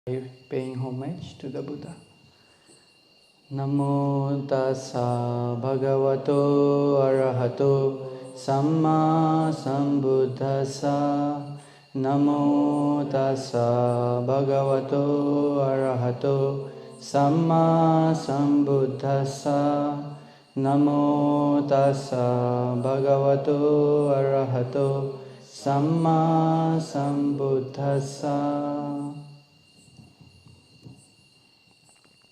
Paying homage to the Buddha. Namo tassa bhagavato arahato samma sambuddhassa. Namo tassa bhagavato arahato samma sambuddhassa. Namo tassa bhagavato arahato samma sambuddhassa.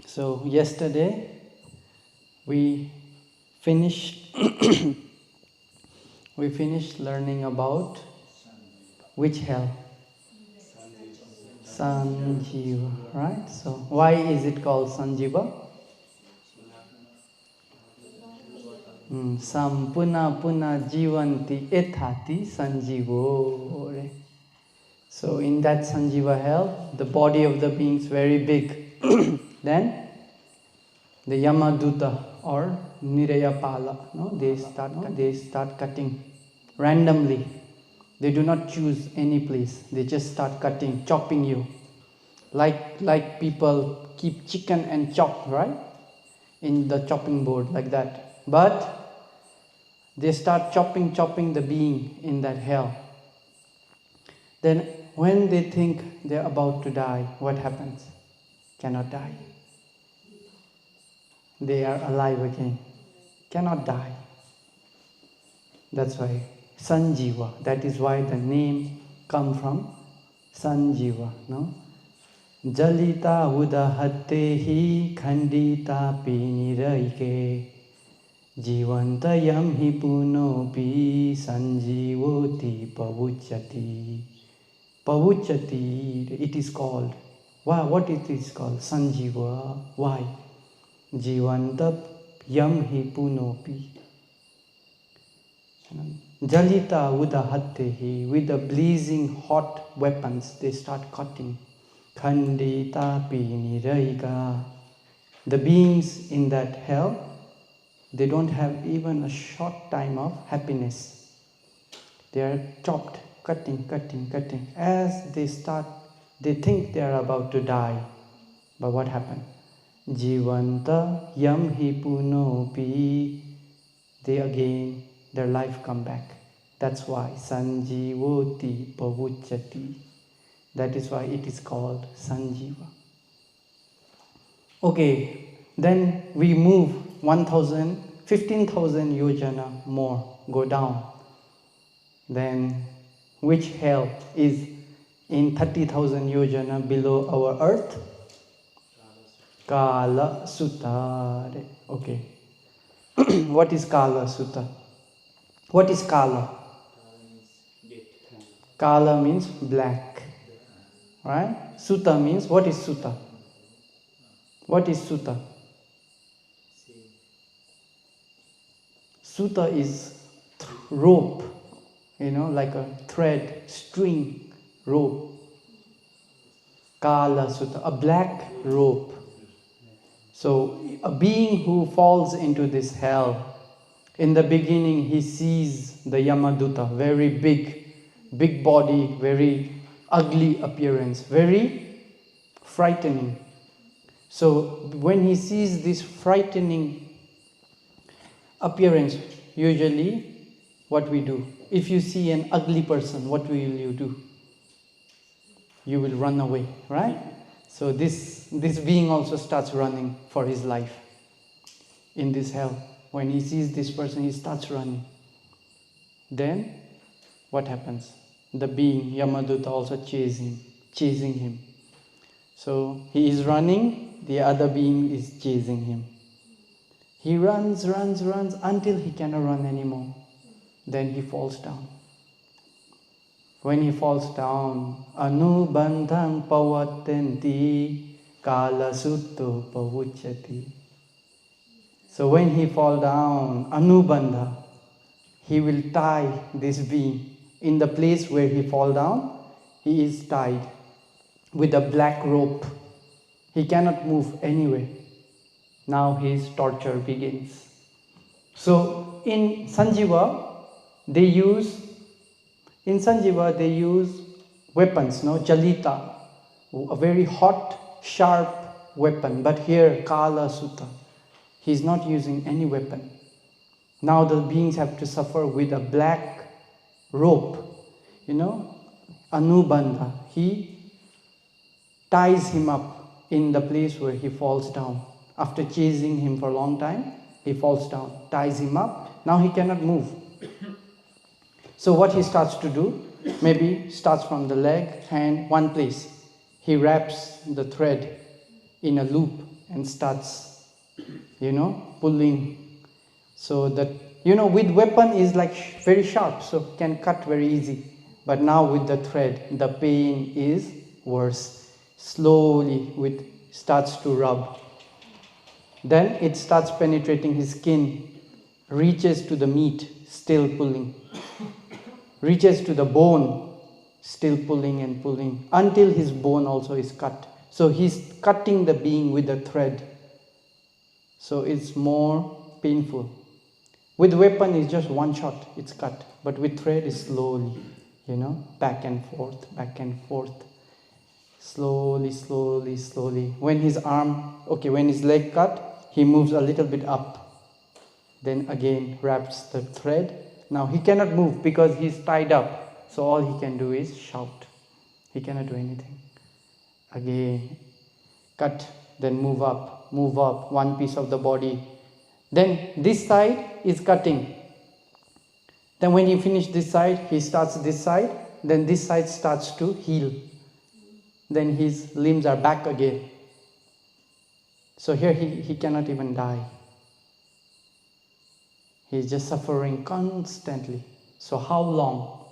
So yesterday we finished learning about which hell? Sanjiva, right? So why is it called Sanjiva? Sampuna puna jivanti ethati sanjivo. So in that Sanjiva hell, the body of the being is very big. Then the Yamaduta or Nirayapala, no, they start cutting randomly. They do not choose any place. They just start cutting, chopping you, like people keep chicken and chop, right, in the chopping board like that. But they start chopping the being in that hell. Then when they think they're about to die, what happens? Cannot die. They are alive again, cannot die. That's why Sanjiva, that is why the name comes from Sanjiva, no? Jalita udahattehi khandita piniraike jivantayam hi punopi sanjivoti pavuchati. Pavuchati, it is called. Why? What it is called? Sanjiva. Why? Jivanta yam hi punopi. Jalita udahattehi, with the blazing hot weapons, they start cutting. Khandita piniraika. The beings in that hell, they don't have even a short time of happiness. They are chopped, cutting. As they think they are about to die. But what happened? Jivanta yam hi punopi. Their life come back. That's why Sanjivoti pavuchati. That is why it is called Sanjiva. Okay, then we move 15,000 yojana more, go down. Then which hell is in 30,000 yojana below our earth? Kala Sutta. Okay. What is Kala Sutta? What is Kala? Kala means black. Right? Sutta means, what is Sutta? What is Sutta? Sutta is rope, like a thread, string, rope. Kala Sutta, a black rope. So a being who falls into this hell, in the beginning he sees the Yamaduta, very big body, very ugly appearance, very frightening. So when he sees this frightening appearance, usually what we do? If you see an ugly person, what will you do? You will run away, right? So this being also starts running for his life in this hell. When he sees this person, he starts running. Then what happens? The being, Yamaduta, also chasing him. So he is running, the other being is chasing him. He runs until he cannot run anymore. Then he falls down. When he falls down, Anubandhang pavatenti kala sutto pavuchati. So when he fall down, Anubandha, he will tie this being. In the place where he fall down, he is tied with a black rope. He cannot move anywhere. Now his torture begins. So in Sanjiva, they use weapons, no? Jalita. a very hot, sharp weapon. But here, Kala Sutta, he's not using any weapon. Now the beings have to suffer with a black rope, Anubandha. He ties him up in the place where he falls down. After chasing him for a long time, he falls down, ties him up. Now he cannot move. So what he starts to do, maybe starts from the leg, hand, one place. He wraps the thread in a loop and starts, pulling. So that, with weapon is like very sharp, so can cut very easy. But now with the thread, the pain is worse. Slowly it starts to rub. Then it starts penetrating his skin, reaches to the meat, still pulling. Reaches to the bone, still pulling and pulling, until his bone also is cut. So he's cutting the being with a thread. So it's more painful. With weapon is just one shot, it's cut. But with thread is slowly, back and forth, slowly, slowly, slowly. When his leg cut, he moves a little bit up. Then again wraps the thread. Now he cannot move because he's tied up. So all he can do is shout. He cannot do anything. Again, cut, then move up, one piece of the body. Then this side is cutting. Then when he finishes this side, he starts this side. Then this side starts to heal. Then his limbs are back again. So here he cannot even die. He's just suffering constantly. So how long?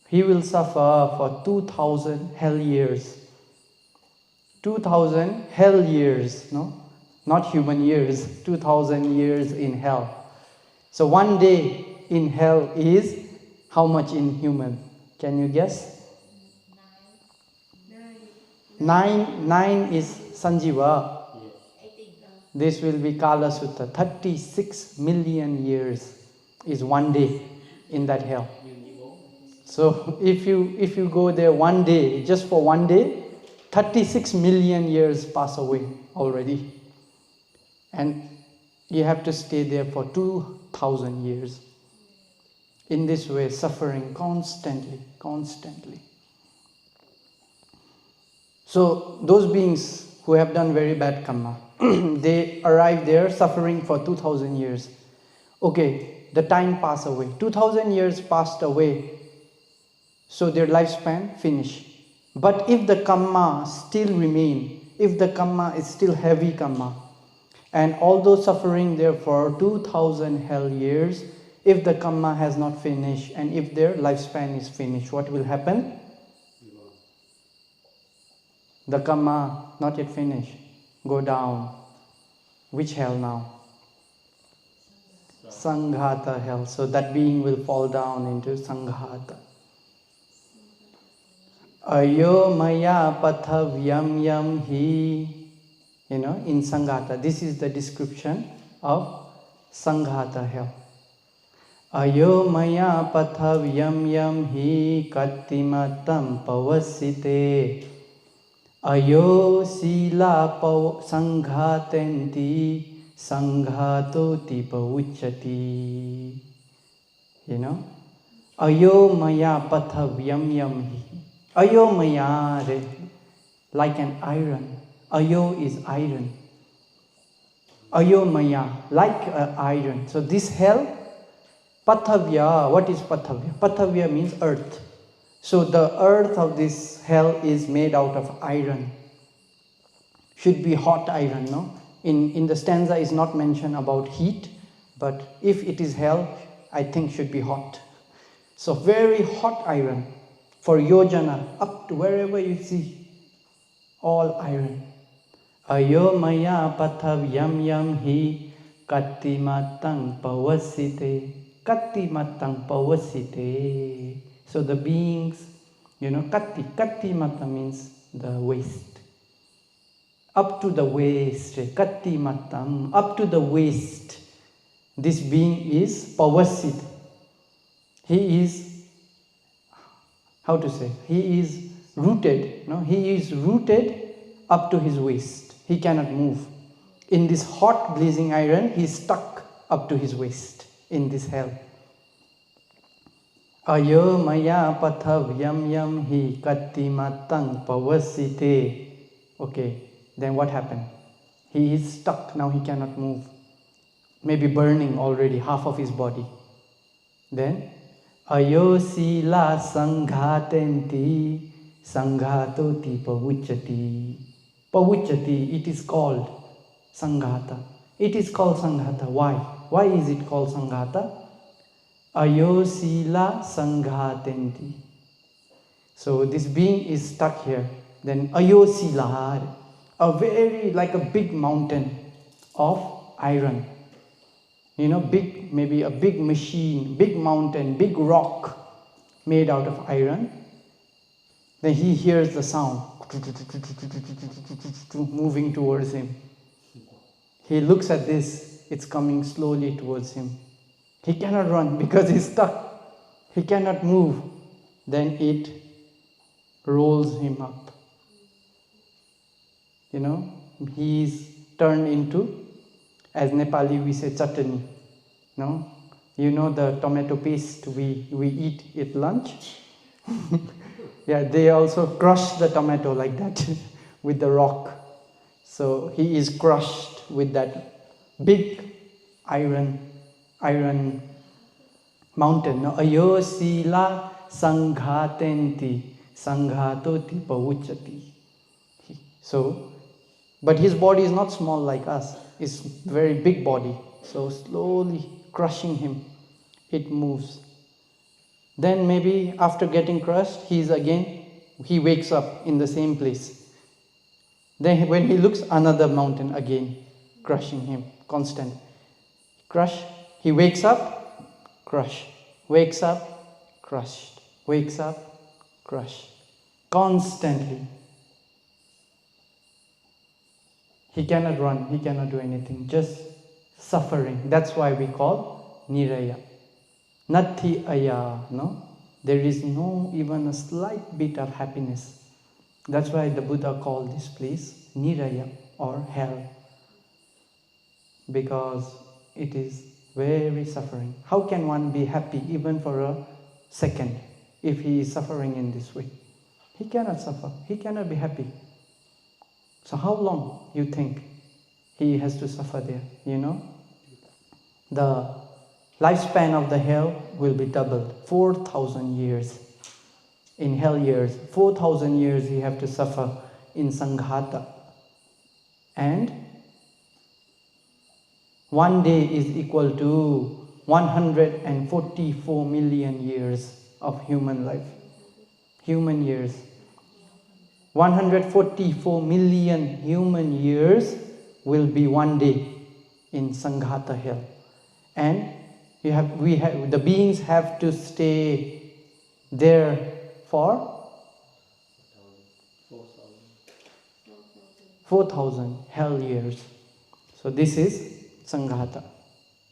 He will suffer for 2,000 hell years. 2,000 hell years, no? Not human years, 2,000 years in hell. So one day in hell is how much in human? Can you guess? 9 is Sanjiva. This will be Kala Sutta. 36 million years is one day in that hell. So if you go there one day, just for one day, 36 million years pass away already. And you have to stay there for 2,000 years. In this way, suffering constantly. So those beings who have done very bad karma, they arrive there suffering for 2,000 years. Okay, the time passed away. 2,000 years passed away. So their lifespan finished. But if the karma still remain, if the karma is still heavy karma, and although suffering there for 2,000 hell years, if the karma has not finished and if their lifespan is finished, what will happen? The karma not yet finished. Go down. Which hell now? Sanghata hell. So that being will fall down into Sanghata. Ayo maya pathavyam yam hi. In Sanghata. This is the description of Sanghata hell. Ayo maya pathavyam yam hi kattimatam pavasite. Ayo sila sanghatenti sanghatoti pauchati. Ayo maya pathavyam yam hi. Ayo maya, like an iron. Ayo is iron. Ayo maya, like iron. So this hell, pathavya, what is pathavya? Pathavya means earth. So the earth of this hell is made out of iron. Should be hot iron, no? In the stanza is not mentioned about heat, but if it is hell, I think should be hot. So very hot iron. For yojana, up to wherever you see, all iron. Ayo maya pathavyam yam hi kattimatang pavasite. Kattimatang pavasite. So the beings, kattimata means the waist. Up to the waist, kattimatam, up to the waist. This being is pavasit. He is, he is rooted. No? He is rooted up to his waist. He cannot move. In this hot blazing iron, he is stuck up to his waist in this hell. Ayo maya pathavyam yam hi katimatang pavasite. Okay, then what happened? He is stuck, now he cannot move. Maybe burning already half of his body. Then, ayo sila sanghatenti sanghatoti pavuchati. Pavuchati, it is called sanghata. It is called sanghata. Why? Why is it called sanghata? Ayo sila sanghatenti. So this being is stuck here. Then ayo sila, a very like a big mountain of iron. You know, big, maybe a big machine, big mountain, big rock made out of iron. Then he hears the sound moving towards him. He looks at this, it's coming slowly towards him. He cannot run because he's stuck. He cannot move. Then it rolls him up. You know, he's turned into, as Nepali we say, chutney. No? You know the tomato paste we eat at lunch? Yeah, they also crush the tomato like that with the rock. So he is crushed with that big iron mountain. No? Ayo sila sanghatenti sanghatoti pavuchati. So, but his body is not small like us. It's very big body. So slowly crushing him, it moves. Then maybe after getting crushed, he wakes up in the same place. Then when he looks, another mountain again crushing him, constant. Crush, he wakes up, crush. Wakes up, crushed. Wakes up, crushed. Constantly. He cannot run, he cannot do anything, just suffering. That's why we call niraya. Nati aya, no? There is no even a slight bit of happiness. That's why the Buddha called this place niraya or hell. Because it is very suffering. How can one be happy even for a second if he is suffering in this way? He cannot suffer, he cannot be happy. So how long you think he has to suffer there, you know? The lifespan of the hell will be doubled, 4,000 years. In hell years, 4,000 years he have to suffer in Sanghata. And one day is equal to 144 million years of human life. Human years. 144 million human years will be one day in Sanghata hell. And the beings have to stay there for 4,000 hell years. So this is Sanghata.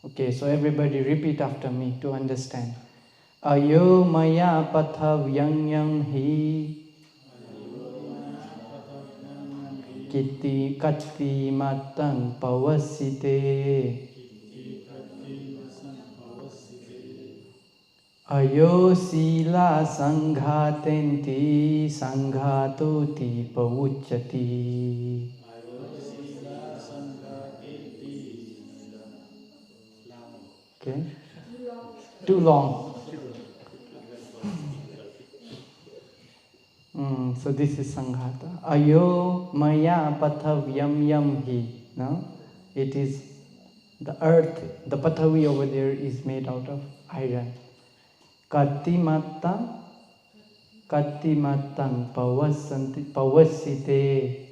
Okay, so everybody repeat after me to understand. Ayo maya pathavyam hi Kiti kati matang pavasite Ayo sila sanghatenti sanghatoti pavuchati. Okay? Too long. So this is Sanghata. Ayo maya pathavyam yam hi. No? It is the earth, the pathavi over there is made out of iron. Katimatang pavasite.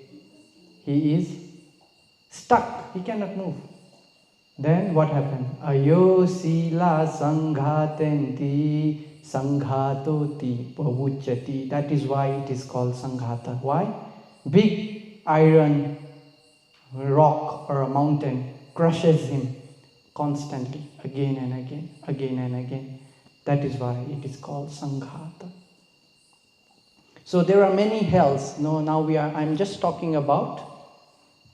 He is stuck. He cannot move. Then what happened? Ayo sila sanghatenti sanghatoti pavuchati. That is why it is called Sanghata. Why? Big iron rock or a mountain crushes him constantly, again and again, again and again. That is why it is called Sanghata. So there are many hells. No, now I'm just talking about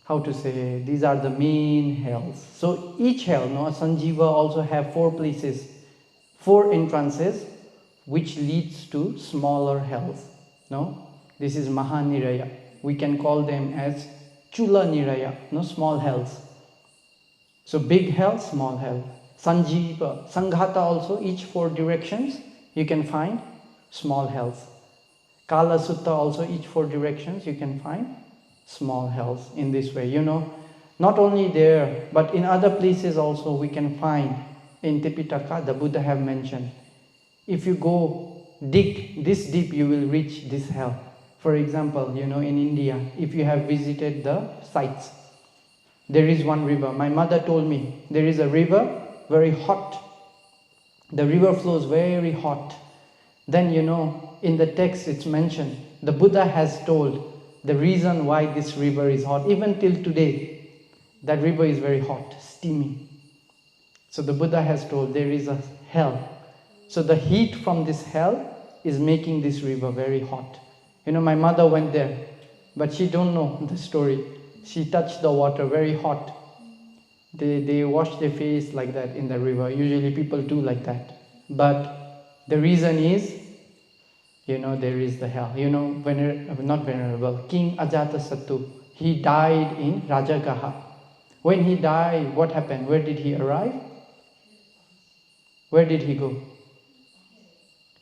how to say, these are the main hells. So each hell, no, Sanjiva also have 4 places, 4 entrances, which leads to smaller hells. No, this is Mahaniraya. We can call them as Chula Niraya, no, small hells. So big hell, small hell. Sanjiva, Sanghata also, each 4 directions, you can find small hells. Kala Sutta also, each 4 directions, you can find small hells in this way. Not only there, but in other places also we can find. In Tipitaka, the Buddha have mentioned, if you go dig this deep, you will reach this hell. For example, in India, if you have visited the sites, there is one river. My mother told me, there is a river, very hot. The river flows very hot. Then, in the text it's mentioned, the Buddha has told the reason why this river is hot. Even till today, that river is very hot, steaming. So the Buddha has told there is a hell. So the heat from this hell is making this river very hot. My mother went there, but she don't know the story. She touched the water, very hot. They wash their face like that in the river. Usually people do like that. But the reason is, there is the hell. Not venerable, King Ajatasattu, he died in Rajagaha. When he died, what happened? Where did he arrive? Where did he go?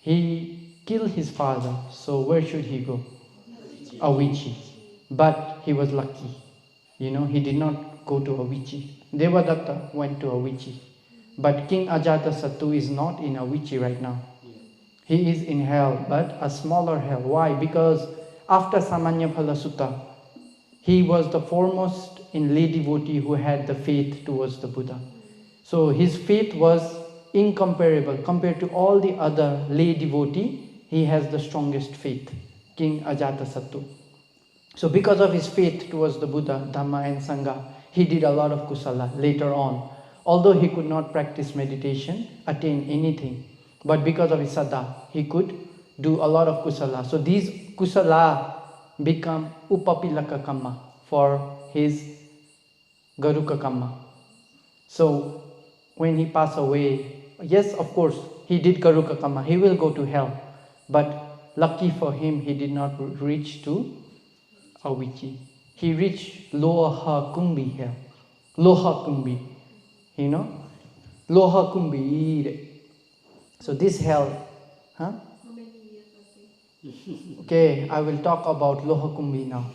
He killed his father, so where should he go? Avicii. But he was lucky. He did not go to Avicii. Devadatta went to Avicii. But King Ajatasattu is not in Avicii right now. He is in hell, but a smaller hell. Why? Because after Samanyaphala Sutta, he was the foremost in lay devotee who had the faith towards the Buddha. So his faith was incomparable. Compared to all the other lay devotee, he has the strongest faith, King Ajatasattu. So because of his faith towards the Buddha, Dhamma and Sangha, he did a lot of kusala later on. Although he could not practice meditation, attain anything, but because of his saddha, he could do a lot of kusala. So these kusala become upapilaka kamma for his garuka kamma. So when he passed away, yes, of course, he did garuka kamma. He will go to hell. But lucky for him, he did not reach to Avicii. He reached Loha Kumbhi hell. Loha Kumbhi. Loha Kumbhi. So this hell, huh? Okay, I will talk about Loha Kumbhi now.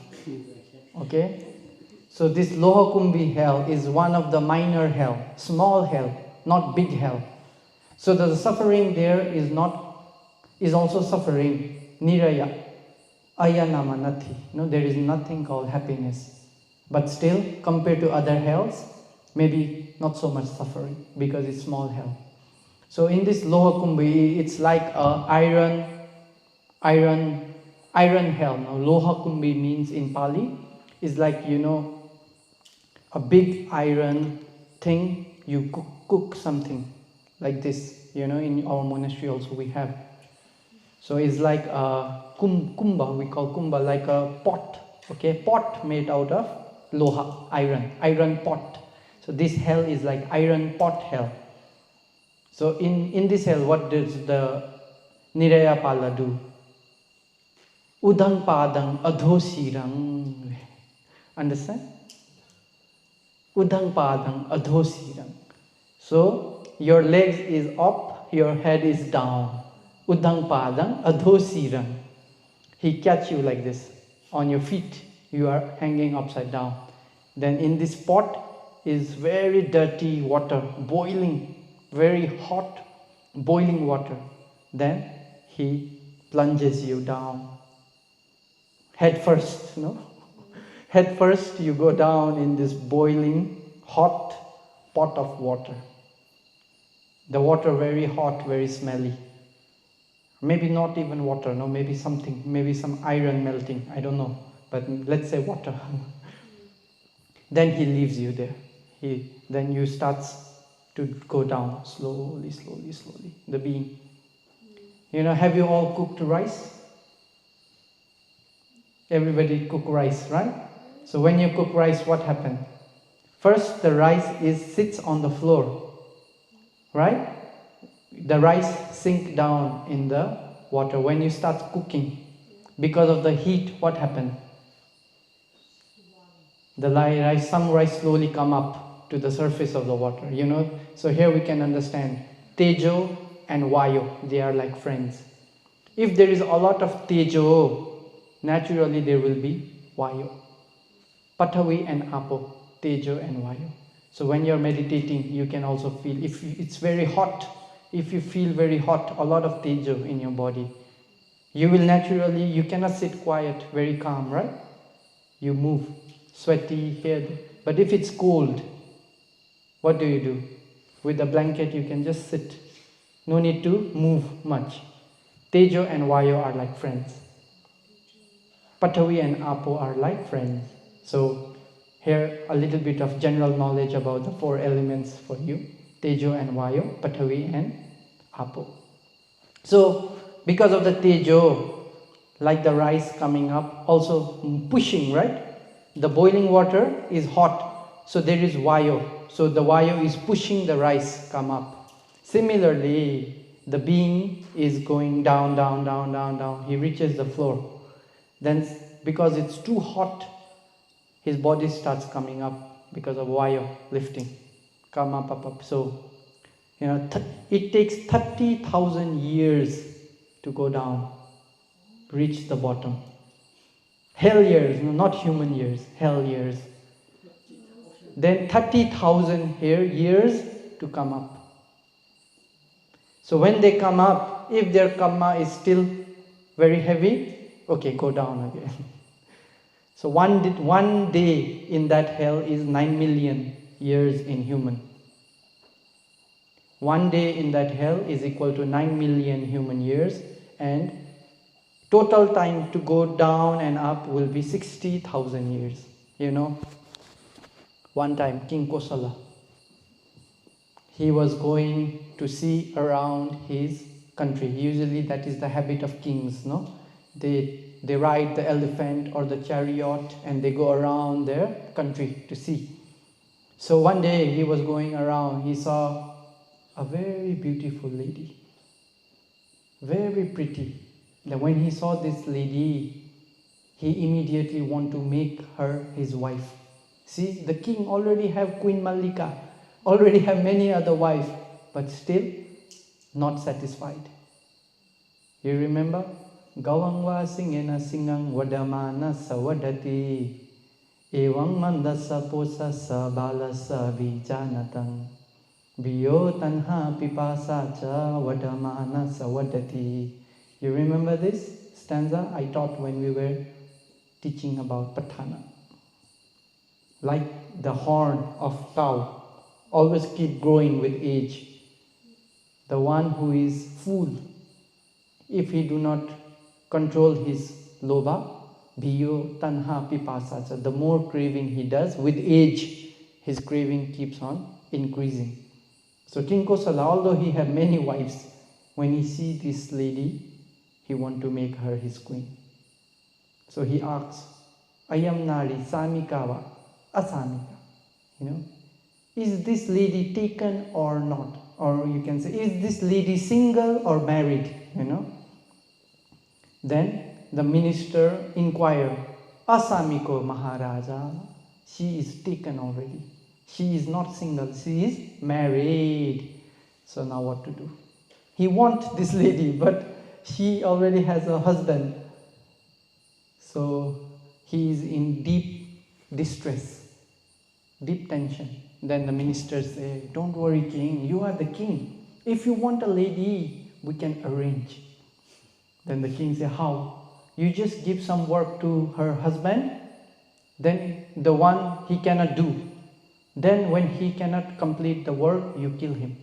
Okay? So this Loha Kumbhi hell is one of the minor hell, small hell, not big hell. So the suffering there is also suffering, niraya, ayanama nati. There is nothing called happiness. But still, compared to other hells, maybe not so much suffering because it's small hell. So in this Loha Kumbhi, it's like a iron hell. No? Loha Kumbhi means in Pali, is like, a big iron thing, you cook something like this. In our monastery also we have. So it's like a kumbha, we call kumbha, like a pot. Okay, pot made out of loha, iron pot. So this hell is like iron pot hell. So in this hell, what does the Niraya Pala do? Udang padang adhosirang. Understand? Udang padang adhosirang. So your legs is up, your head is down. Udang padang adhosirang. He catch you like this. On your feet, you are hanging upside down. Then in this pot is very dirty water, boiling, very hot, boiling water. Then he plunges you down. Head first, Head first you go down in this boiling, hot pot of water. The water very hot, very smelly. Maybe not even water, maybe something, maybe some iron melting, I don't know. But let's say water. Then he leaves you there. Then you start to go down slowly, slowly, slowly, the being. Have you all cooked rice? Everybody cook rice, right? So when you cook rice, what happens? First, the rice sits on the floor, right? The rice sink down in the water. When you start cooking, because of the heat, what happens? The rice, some rice slowly come up to the surface of the water, you know. So here we can understand Tejo and Vayu, they are like friends. If there is a lot of Tejo, naturally there will be Vayu. Pathavi and Apo, Tejo and Vayu. So when you're meditating, you can also feel, if it's very hot, if you feel very hot, a lot of Tejo in your body, you will naturally, you cannot sit quiet, very calm, right? You move, sweaty, here. But if it's cold, what do? With a blanket, you can just sit. No need to move much. Tejo and Vayu are like friends. Pathavi and Apo are like friends. So here a little bit of general knowledge about the four elements for you. Tejo and Vayu, Pathavi and Apo. So because of the Tejo, like the rice coming up, also pushing, right? The boiling water is hot, so there is Vayu. So the Vayu is pushing the rice come up. Similarly, the being is going down, down, down, down, down. He reaches the floor. Then because it's too hot, his body starts coming up because of Vayu lifting. Come up, up, up. So, you know, it takes 30,000 years to go down, reach the bottom. Hell years, no, not human years, hell years. Then 30,000 years to come up. So when they come up, if their karma is still very heavy, okay, go down again. So one day in that hell is 9 million years in human. One day in that hell is equal to 9 million human years, and total time to go down and up will be 60,000 years. You know, one time King Kosala, he was going to see around his country. Usually that is the habit of kings, no? They ride the elephant or the chariot and they go around their country to see. So one day he was going around, he saw a very beautiful lady, very pretty. Then when he saw this lady, he immediately wanted to make her his wife. See, the king already have Queen Mallika, already have many other wives, but still not satisfied. You remember? Gawangwa singena singang vadamana sawadati evang mandasa posasa balasa vijanatang biyo tanha pipasa cha vadamana sawadati. You remember this stanza I taught when we were teaching about Patthana? Like the horn of cow, always keep growing with age. The one who is full, if he do not control his lobha, bhiyo tanha pipasa, the more craving he does, with age, his craving keeps on increasing. So King Kosala, although he had many wives, when he sees this lady, he wants to make her his queen. So he asks, Ayam nari samikawa asamika. You know, is this lady taken or not? Or you can say, is this lady single or married? You know. Then the minister inquired, Asamiko Maharaja, she is taken already. She is not single, she is married. So now what to do? He wants this lady, but she already has a husband. So he is in deep distress, deep tension. Then the minister said, don't worry, king, you are the king. If you want a lady, we can arrange. Then the king said, how? You just give some work to her husband, then the one he cannot do. Then when he cannot complete the work, you kill him.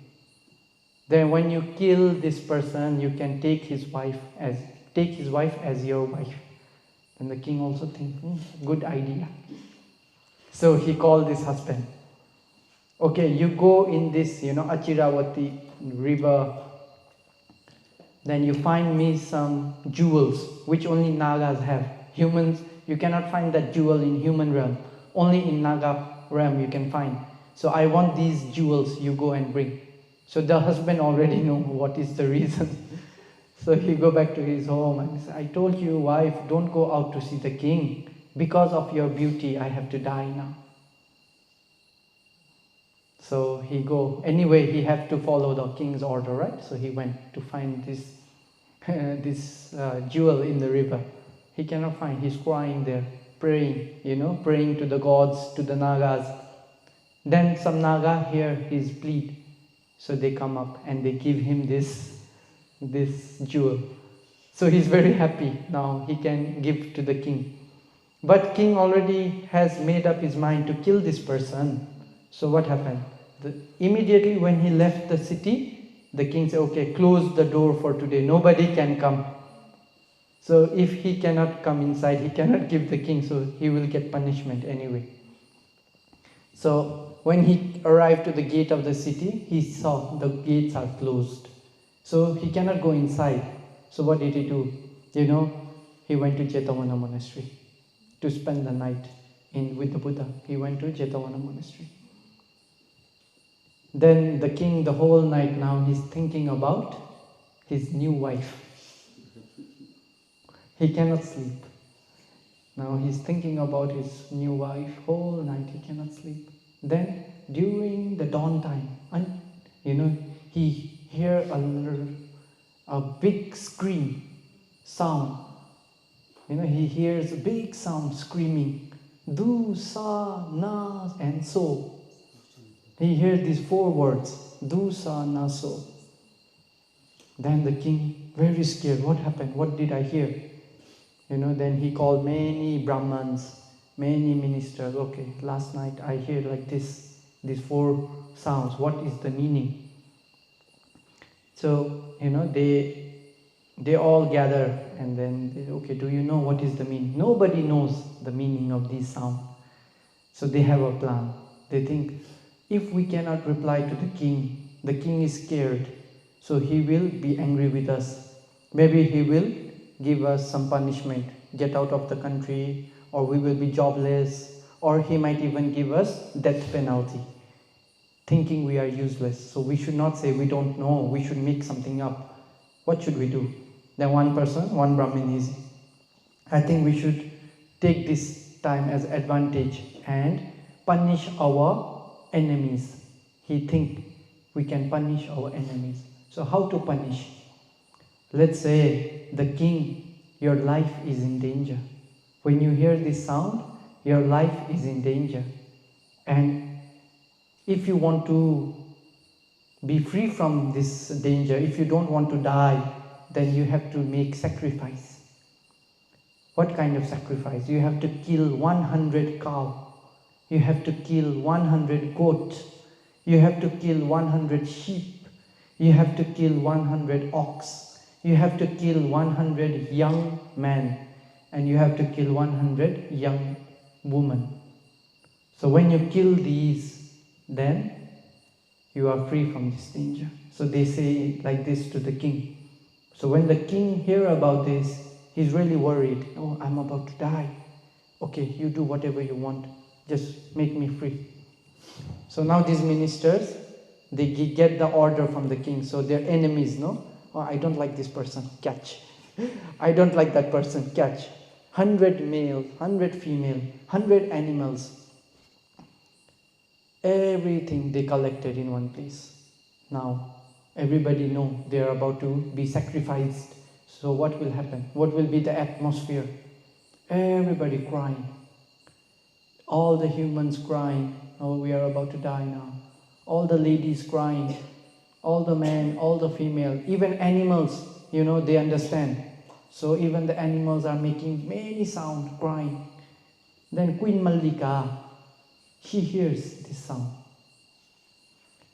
Then when you kill this person, you can take his wife as your wife. And the king also thinks, good idea. So he called this husband. Okay, you go in this, Achiravati river. Then you find me some jewels, which only Nagas have. Humans, You cannot find that jewel in human realm. Only in Naga realm you can find. So I want these jewels, you go and bring. So the husband already know what is the reason. So he go back to his home and says, I told you, wife, don't go out to see the king. Because of your beauty, I have to die now. So he go, anyway, he have to follow the king's order, right? So he went to find this, jewel in the river. He cannot find, he's crying there, praying, praying to the gods, to the Nagas. Then some Naga hear his plea. So they come up and they give him this jewel. So he's very happy now, he can give to the king. But king already has made up his mind to kill this person. So what happened? Immediately when he left the city, the king said, okay, close the door for today, nobody can come. So if he cannot come inside, he cannot give the king, so he will get punishment anyway. So when he arrived to the gate of the city, he saw the gates are closed. So he cannot go inside. So what did he do? He went to Jetavana monastery to spend the night with the Buddha. He went to Jetavana monastery. Then the king, the whole night now, he's thinking about his new wife. He cannot sleep. Now he's thinking about his new wife, whole night he cannot sleep. Then during the dawn time, he hear a big scream, sound. He hears a big sound screaming, du, sa, na, and so. He hears these 4 words, du, sa, na, so. Then the king, very scared, what happened? What did I hear? Then he called many Brahmans, many ministers. Okay, last night I hear like this, these 4 sounds. What is the meaning? So, they all gather and then, okay, do you know what is the meaning? Nobody knows the meaning of these sounds. So they have a plan. They think, if we cannot reply to the king is scared, so he will be angry with us. Maybe he will give us some punishment, get out of the country, or we will be jobless, or he might even give us death penalty, thinking we are useless. So we should not say we don't know, we should make something up. What should we do? Then one Brahmin is, I think we should take this time as advantage and punish our enemies. He think we can punish our enemies. So how to punish? Let's say the king, your life is in danger. When you hear this sound, your life is in danger. And if you want to be free from this danger, if you don't want to die, then you have to make sacrifice. What kind of sacrifice? You have to kill 100 cow. You have to kill 100 goat. You have to kill 100 sheep. You have to kill 100 ox. You have to kill 100 young men. And you have to kill 100 young women. So when you kill these, then you are free from this danger. So they say like this to the king. So when the king hear about this, he's really worried. Oh, I'm about to die. Okay, you do whatever you want. Just make me free. So now these ministers, they get the order from the king. So they're enemies, no? Oh, I don't like this person, catch. I don't like that person, catch. 100 male, 100 female, 100 animals. Everything they collected in one place. Now, everybody know they are about to be sacrificed. So what will happen? What will be the atmosphere? Everybody crying. All the humans crying. Oh, we are about to die now. All the ladies crying. All the men, all the female. Even animals, they understand. So even the animals are making many sound, crying. Then Queen Mallika, she hears this sound.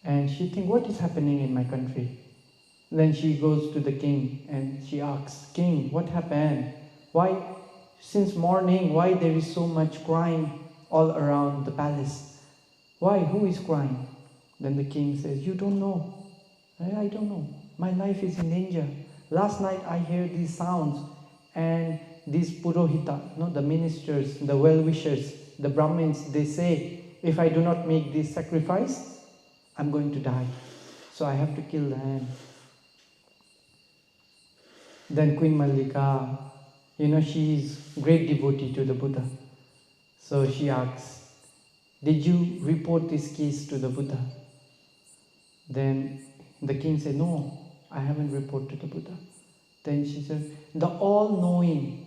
And she thinks, what is happening in my country? Then she goes to the king and she asks, King, what happened? Why, since morning, why there is so much crying all around the palace? Why? Who is crying? Then the king says, you don't know. I don't know. My life is in danger. Last night I heard these sounds and these Purohita, the ministers, the well-wishers, the Brahmins, they say, if I do not make this sacrifice, I'm going to die. So I have to kill the ant. Then Queen Mallika, she is great devotee to the Buddha. So she asks, did you report this case to the Buddha? Then the king said, no, I haven't reported to the Buddha. Then she said, the all-knowing,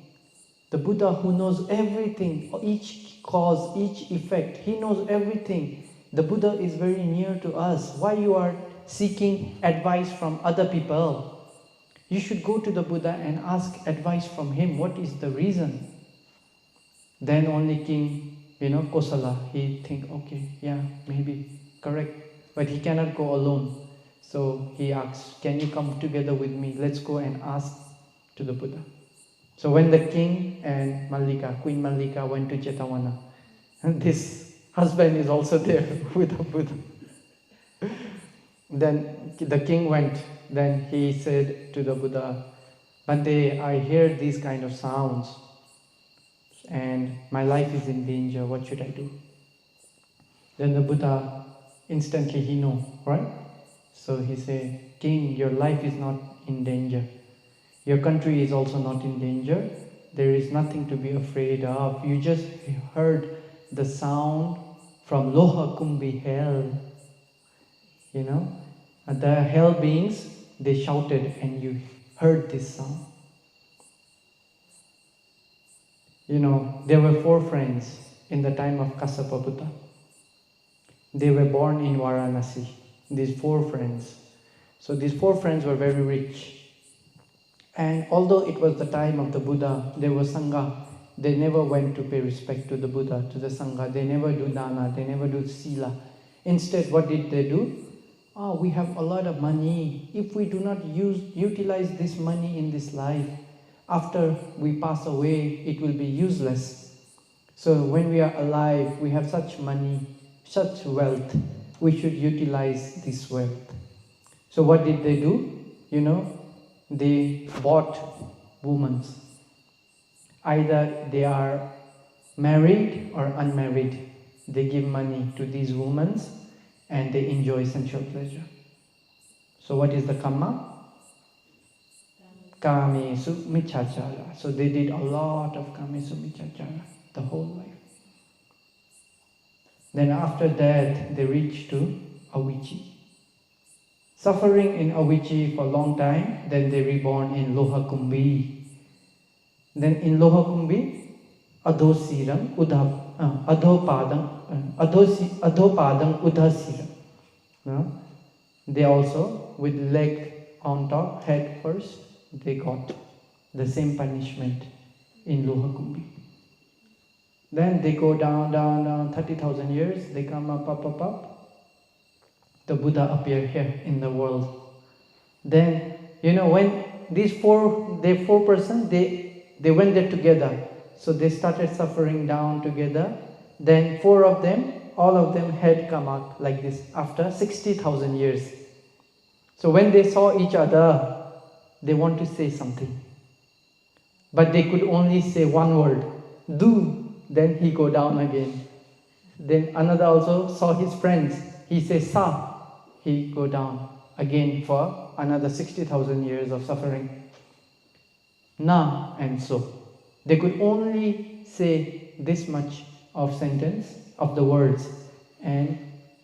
the Buddha who knows everything, each cause, each effect, he knows everything. The Buddha is very near to us. Why you are seeking advice from other people? You should go to the Buddha and ask advice from him. What is the reason? Then only King, Kosala, he think, okay, yeah, maybe, correct. But he cannot go alone. So he asks, can you come together with me? Let's go and ask to the Buddha. So when the king and Queen Mallika went to Jetavana, and this husband is also there with the Buddha. Then the king went. Then he said to the Buddha, Bhante, I hear these kind of sounds and my life is in danger. What should I do? Then the Buddha, instantly he know, right? So he said, King, your life is not in danger. Your country is also not in danger. There is nothing to be afraid of. You just heard the sound from Loha Kumbhi hell. The hell beings, they shouted and you heard this sound. There were 4 friends in the time of Kassapa Buddha. They were born in Varanasi, these 4 friends. So these 4 friends were very rich. And although it was the time of the Buddha, there was Sangha. They never went to pay respect to the Buddha, to the Sangha. They never do dana, they never do sila. Instead, what did they do? We have a lot of money. If we do not utilize this money in this life, after we pass away, it will be useless. So when we are alive, we have such money, such wealth, we should utilize this wealth. So what did they do? They bought women. Either they are married or unmarried. They give money to these women and they enjoy sensual pleasure. So what is the karma? Kamesu michachara. So they did a lot of kamesu michachara the whole life. Then after that, they reached to Avicii. Suffering in Avicii for a long time, then they reborn in Lohakumbhi. Then in Lohakumbhi, Adhosiram Adhopadam Udhasiram. They also, with leg on top, head first, they got the same punishment in Lohakumbhi. Then they go down, 30,000 years, they come up. The Buddha appear here in the world. Then, when these 4 persons, they went there together. So they started suffering down together. Then 4 of them, all of them had come out like this after 60,000 years. So when they saw each other, they want to say something. But they could only say one word, do. Then he go down again. Then another also saw his friends. He says, sa. He go down again for another 60,000 years of suffering. Na and so. They could only say this much of sentence, of the words, and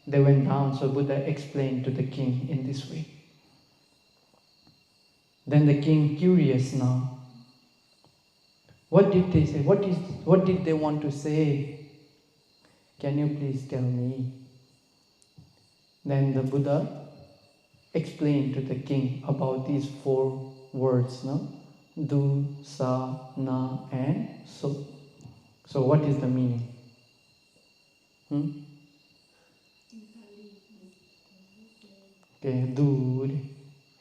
they went down. So Buddha explained to the king in this way. Then the king, curious now, what did they say? What did they want to say? Can you please tell me? Then the Buddha explained to the king about these 4 words, do, sa, na, and so. So what is the meaning? Okay, do.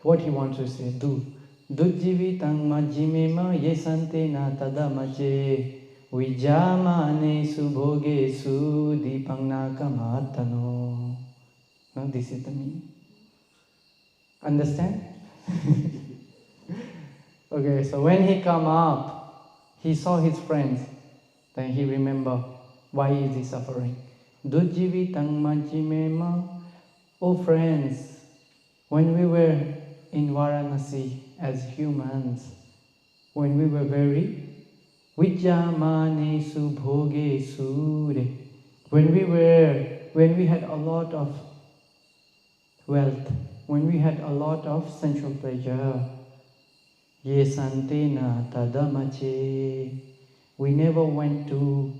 What he wants to say, do. Dujjivitang majjimema yesante na tadamache vijamane subhoge su dipangna kamatano. No, this is the meaning. Understand? Okay, so when he come up, He saw his friends. Then he remembered, why is he suffering? Dujjivitang majjimema. Oh friends, when we were in Varanasi as humans, when we were very Vijjamanesu bhogesu, when we had a lot of wealth, when we had a lot of sensual pleasure, yesantena tadamache, we never went to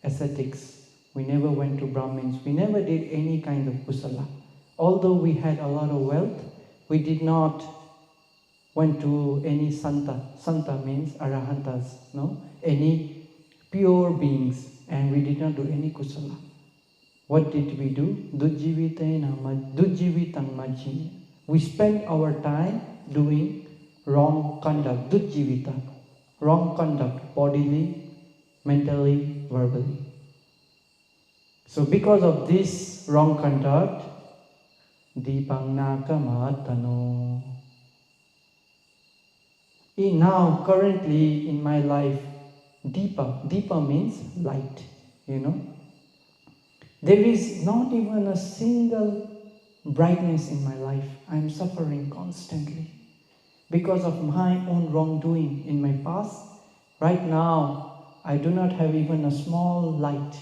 ascetics, we never went to Brahmins, we never did any kind of kusala. Although we had a lot of wealth, we did not went to any santa. Santa means arahantas, no? Any pure beings, and we did not do any kusala. What did we do? Dujjivitang majjini. We spent our time doing wrong conduct, dujjivita, wrong conduct, bodily, mentally, verbally. So because of this wrong conduct, dipang nakamatano. Now, currently in my life, Deepa means light, you know. There is not even a single brightness in my life. I am suffering constantly because of my own wrongdoing in my past. Right now, I do not have even a small light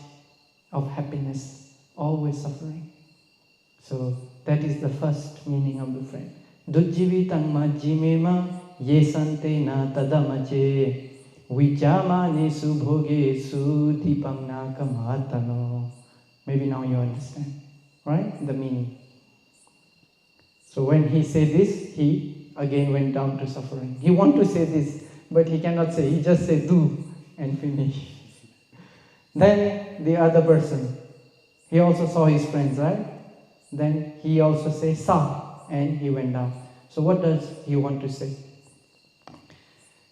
of happiness, always suffering. So that is the first meaning of the friend. Dujjivitang majjimema yesantena tadamache vijjamanesu bhogesu dipam nakamatano. Maybe now you understand, right? The meaning. So when he said this, he again went down to suffering. He wanted to say this, but he cannot say. He just said do and finish. Then the other person, he also saw his friends, right? Then he also said sa, and he went down. So what does he want to say?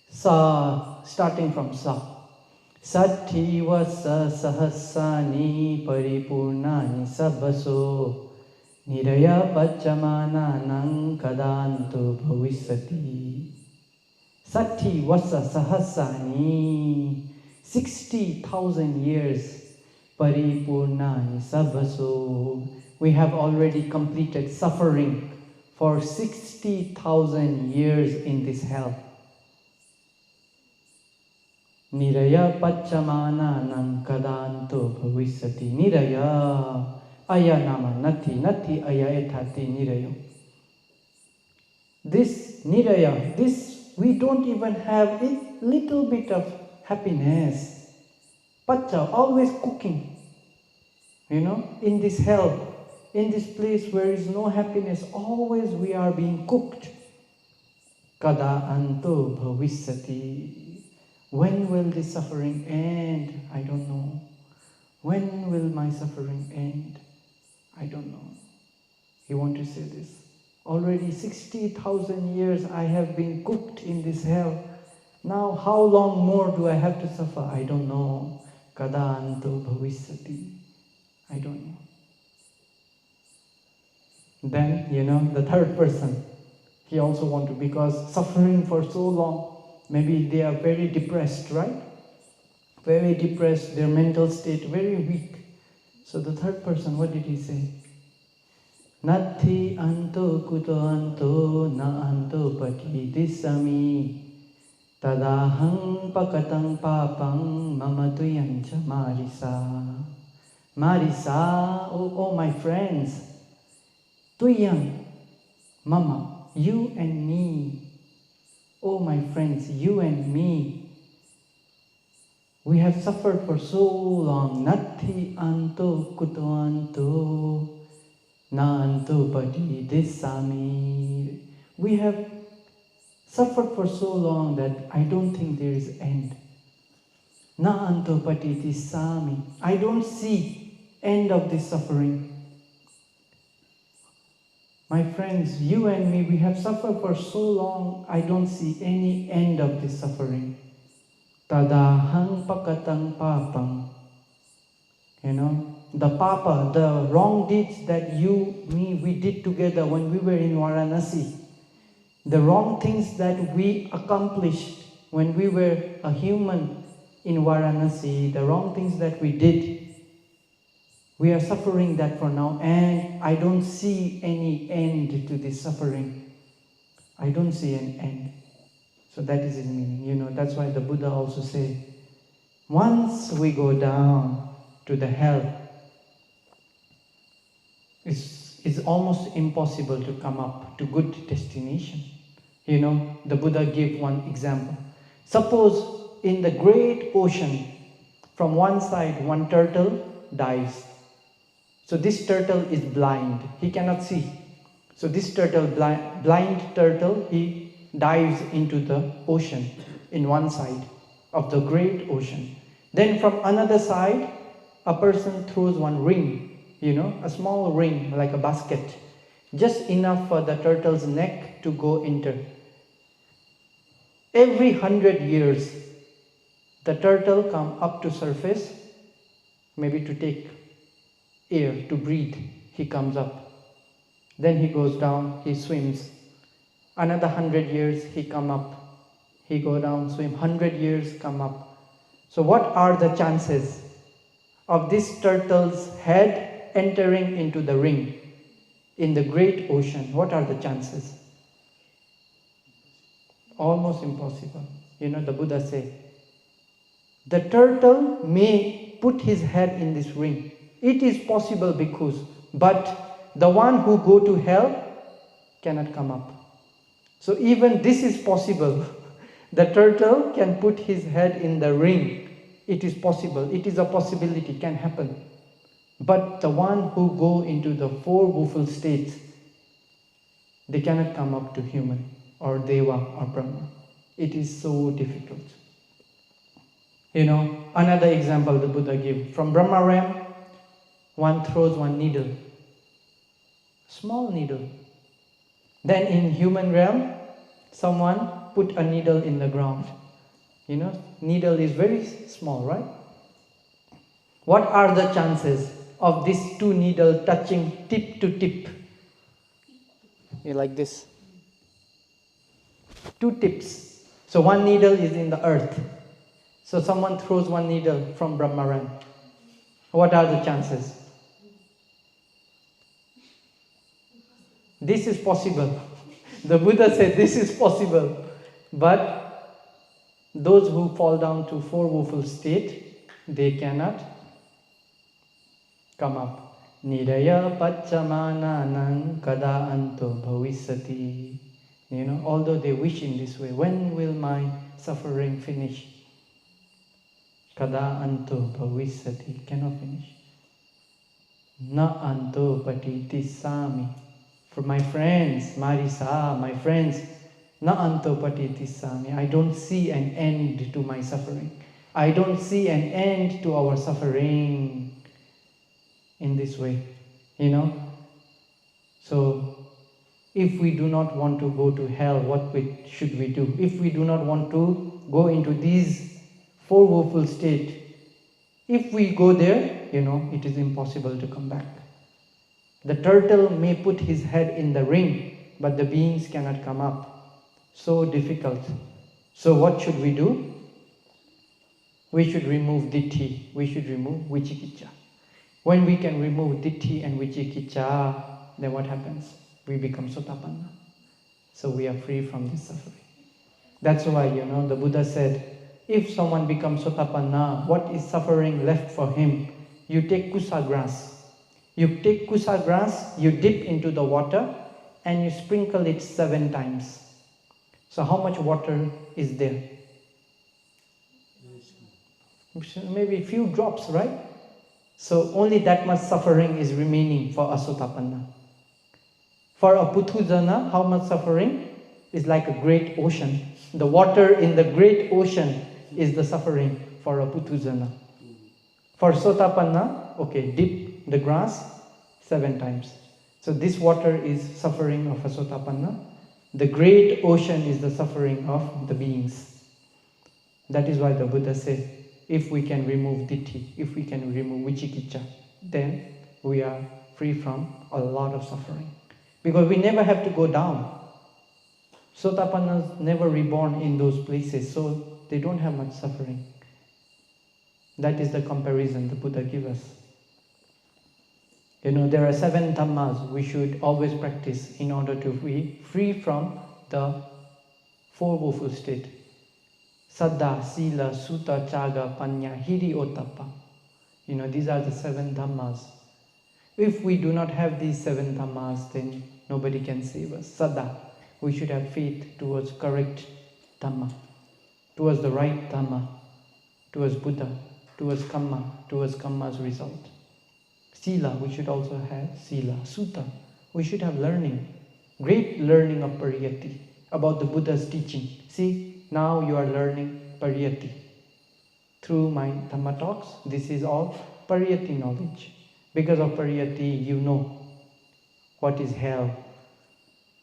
Sa, starting from sa. Sati vasa sahasani paripurnani sabbaso niraya pachamananam kadantu bhavisati. Sati vasa sahasani, 60,000 years, paripurnani sabbaso. We have already completed suffering for 60,000 years in this hell. Niraya pachamananam kadanto bhavisati. Niraya aya nama nati aya ethati nirayo. This niraya, this we don't even have a little bit of happiness. Pacha, always cooking. You know, in this hell, in this place where is no happiness, always we are being cooked. Kada anto bhavisati. When will this suffering end? I don't know. When will my suffering end? I don't know. He wants to say this. Already 60,000 years I have been cooked in this hell. Now how long more do I have to suffer? I don't know. Kada anto bhavisati. I don't know. Then, you know, the third person, he also wants to, because suffering for so long, maybe they are very depressed, right? Very depressed, their mental state very weak. So the third person, what did he say? Nati anto kuto anto na anto pati disami tadahang pakatang papang mamatuyancha marisa. Marisa, oh my friends, tuyang, mama, you and me. Oh my friends, you and me, we have suffered for so long. Nati anto kuto anto na anto pati disami. We have suffered for so long that I don't think there is end. Na anto pati disami. I don't see end of this suffering. My friends, you and me, we have suffered for so long, I don't see any end of this suffering. Tadahang pakatang papang. You know, the papa, the wrong deeds that you, me, we did together when we were in Varanasi, the wrong things that we accomplished When we were a human in Varanasi, the wrong things that we did, we are suffering that for now, and I don't see any end to this suffering. I don't see an end. So that is his meaning. That's why the Buddha also said, once we go down to the hell, it's almost impossible to come up to good destination. The Buddha gave one example. Suppose in the great ocean, from one side, one turtle dives. So this turtle is blind. He cannot see. So this turtle, blind turtle, he dives into the ocean in one side of the great ocean. Then from another side, a person throws one ring, a small ring like a basket, just enough for the turtle's neck to go enter. Every 100 years, the turtle come up to surface, maybe to take air, to breathe. He comes up. Then he goes down, he swims. Another 100 years, he come up. He go down, swim. 100 years, come up. So what are the chances of this turtle's head entering into the ring in the great ocean? What are the chances? Almost impossible. The Buddha said, the turtle may put his head in this ring. It is possible, bhikkhus, but the one who go to hell cannot come up. So even this is possible. The turtle can put his head in the ring. It is possible. It is a possibility, can happen. But the one who go into the four woeful states, they cannot come up to human or Deva or Brahma. It is so difficult. Another example the Buddha gave. From Brahma realm, one throws one needle. Small needle. Then in human realm, someone put a needle in the ground. Needle is very small, right? What are the chances of these two needles touching tip to tip? Like this. Two tips. So one needle is in the earth. So someone throws one needle from Brahma realm. What are the chances? This is possible. The Buddha said this is possible. But those who fall down to four woeful state, they cannot come up. Niraya pachamananang kada anto bhavisati. Although they wish in this way, when will my suffering finish? Kada anto bhavisati, cannot finish. Na anto patiti sami. For my friends, Marisa, my friends, na anto patiti sami. I don't see an end to my suffering. I don't see an end to our suffering in this way. So, if we do not want to go to hell, what should we do? If we do not want to go into these four woeful states, if we go there, it is impossible to come back. The turtle may put his head in the ring, but the beings cannot come up. So difficult. So what should we do? We should remove ditthi. We should remove vicikiccha. When we can remove ditthi and vicikiccha, then what happens? We become sotapanna. So we are free from this suffering. That's why, the Buddha said, if someone becomes sotapanna, what is suffering left for him? You take kusa grass. You take kusa grass, you dip into the water, and you sprinkle it 7 times. So how much water is there? Maybe a few drops, right? So only that much suffering is remaining for a sotapanna. For a puthujana, how much suffering is like a great ocean. The water in the great ocean is the suffering for a puthujana. For sotapanna, okay, dip the grass 7 times. So this water is suffering of a sotapanna. The great ocean is the suffering of the beings. That is why the Buddha said, if we can remove ditthi, if we can remove vicikiccha, then we are free from a lot of suffering. Because we never have to go down. Sotapannas never reborn in those places, so they don't have much suffering. That is the comparison the Buddha gives us. There are 7 dhammas we should always practice in order to be free from the 4 woeful state. Saddha, Sila, Sutta, Chaga, Panya, Hiri, Ottappa. These are the 7 dhammas. If we do not have these 7 dhammas, then nobody can save us. Saddha, we should have faith towards correct Dhamma, towards the right Dhamma, towards Buddha, towards Kamma's result. Sila, we should also have Sila. Sutta, we should have learning, great learning of Pariyatti, about the Buddha's teaching. See, now you are learning Pariyatti. Through my Dhamma talks, this is all Pariyatti knowledge. Because of Pariyatti, you know what is hell,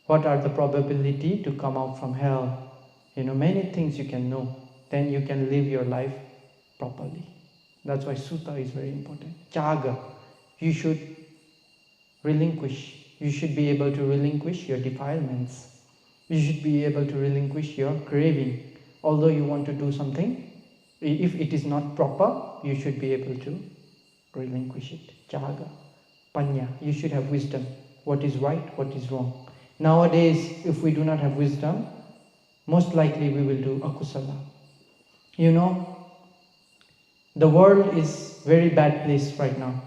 what are the probability to come out from hell. Many things you can know. Then you can live your life properly. That's why Sutta is very important. Chaga, you should relinquish. You should be able to relinquish your defilements. You should be able to relinquish your craving. Although you want to do something, if it is not proper, you should be able to relinquish it. Chaga. Panya, you should have wisdom. What is right, what is wrong. Nowadays, if we do not have wisdom, most likely we will do akusala. The world is very bad place right now.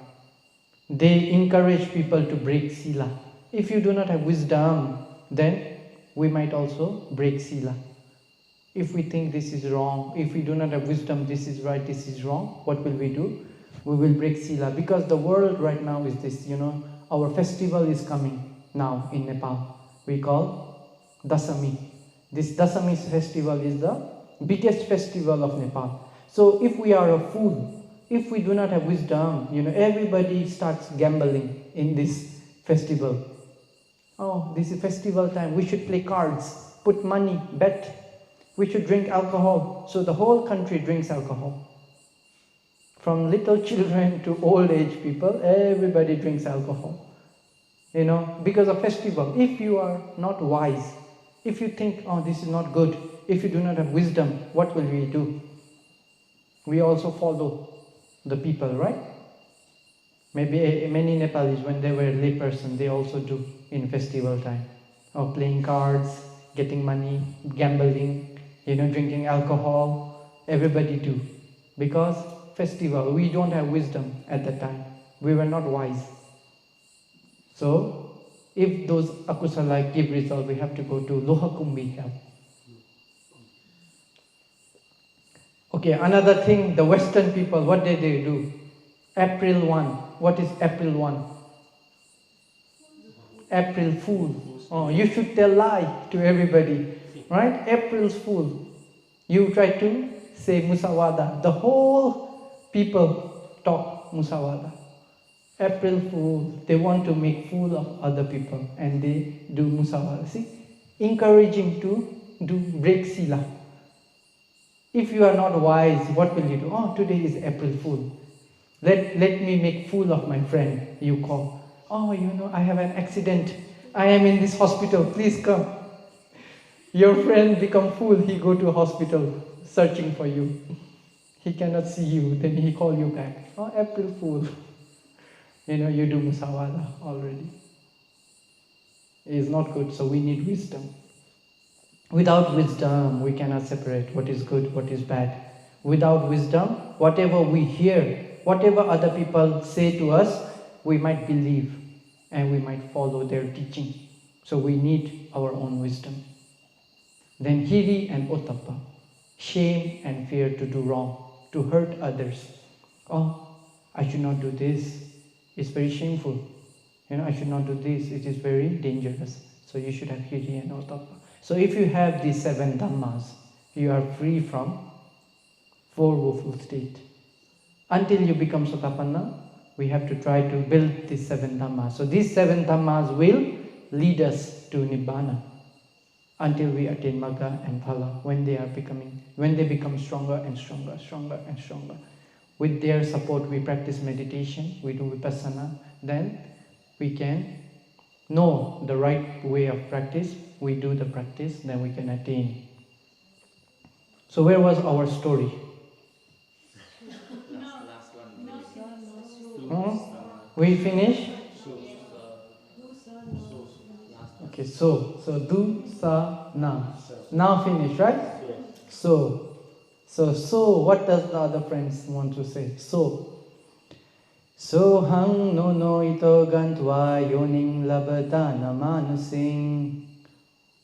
They encourage people to break sila. If you do not have wisdom, then we might also break sila. If we think this is wrong, if we do not have wisdom, this is right, this is wrong, what will we do? We will break sila. Because the world right now is this, our festival is coming now in Nepal. We call Dasami. This Dasami festival is the biggest festival of Nepal. So if we are a fool, if we do not have wisdom, everybody starts gambling in this festival. Oh, this is festival time. We should play cards, put money, bet. We should drink alcohol. So the whole country drinks alcohol. From little children to old age people, everybody drinks alcohol. Because of festival. If you are not wise, if you think, oh, this is not good, if you do not have wisdom, what will we do? We also follow the people, right? Maybe many Nepalis, when they were a layperson, they also do in festival time. Or playing cards, getting money, gambling, drinking alcohol. Everybody do. Because festival, we don't have wisdom at that time. We were not wise. So, if those akusala give result, we have to go to Lohakumbhi hell. Okay, another thing, the Western people, what did they do? April 1. What is April 1? April Fool. Oh, you should tell lie to everybody, right? April's Fool. You try to say Musawada. The whole people talk Musawada. April Fool. They want to make fool of other people and they do Musawada. See? Encouraging to do break sila. If you are not wise, what will you do? Oh, today is April Fool. Let me make fool of my friend, you call. Oh, I have an accident. I am in this hospital. Please come. Your friend become fool. He go to hospital searching for you. He cannot see you. Then he call you back. Oh, April Fool. You do musawada already. It is not good. So we need wisdom. Without wisdom, we cannot separate what is good, what is bad. Without wisdom, whatever we hear, whatever other people say to us, we might believe and we might follow their teaching. So we need our own wisdom. Then hiri and ottappa, shame and fear to do wrong, to hurt others. Oh, I should not do this. It's very shameful. I should not do this. It is very dangerous. So you should have hiri and ottappa. So if you have these 7 dhammas, you are free from 4 woeful state. Until you become sotapanna, we have to try to build these 7 dhammas. So these 7 dhammas will lead us to nibbana until we attain magga and phala when they become stronger and stronger, stronger and stronger. With their support, we practice meditation, we do vipassana, then we can know the right way of practice. we do the practice, then we can attain. So where was our story? We finish? Okay, so do, sa, na. Now finish, right? So, what does the other friends want to say? So hang no ito gantwa yoning labadana manusing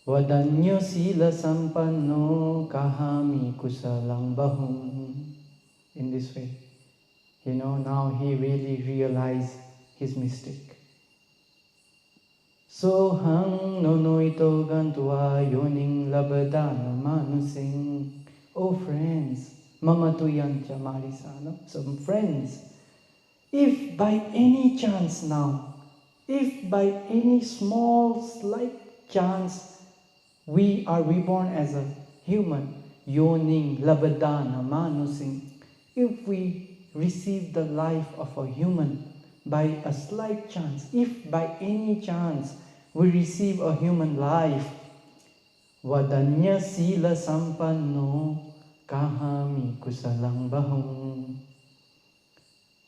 vadanyo sila sampanno kahami kusalang bahum. In this way, now he really realized his mistake. So hang no ito gantwa yoning labadana manusing. Oh friends, mamatuyan cha marisano. So friends, if by any chance now, if by any small slight chance we are reborn as a human, yoning labadana manusing, if we receive the life of a human by a slight chance, if by any chance we receive a human life, vadanya sila sampanno kahami kusalang bahum.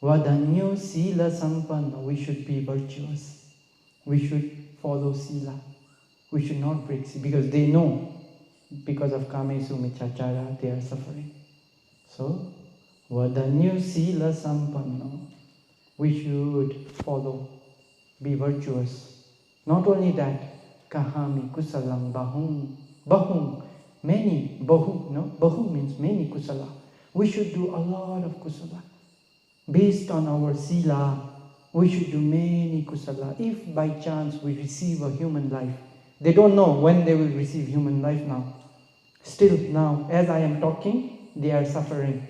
Vadanyo sila sampanno, we should be virtuous. We should follow sila. We should not break sila, because they know, because of kamesu michachara, they are suffering. So, vadanyo sila sampanno, we should follow, be virtuous. Not only that, kahami kusalang bahum. Bahum, many, bahu, no? Bahu means many kusala. We should do a lot of kusala. Based on our sila, we should do many kusala. If by chance we receive a human life, they don't know when they will receive human life now. Still now, as I am talking, they are suffering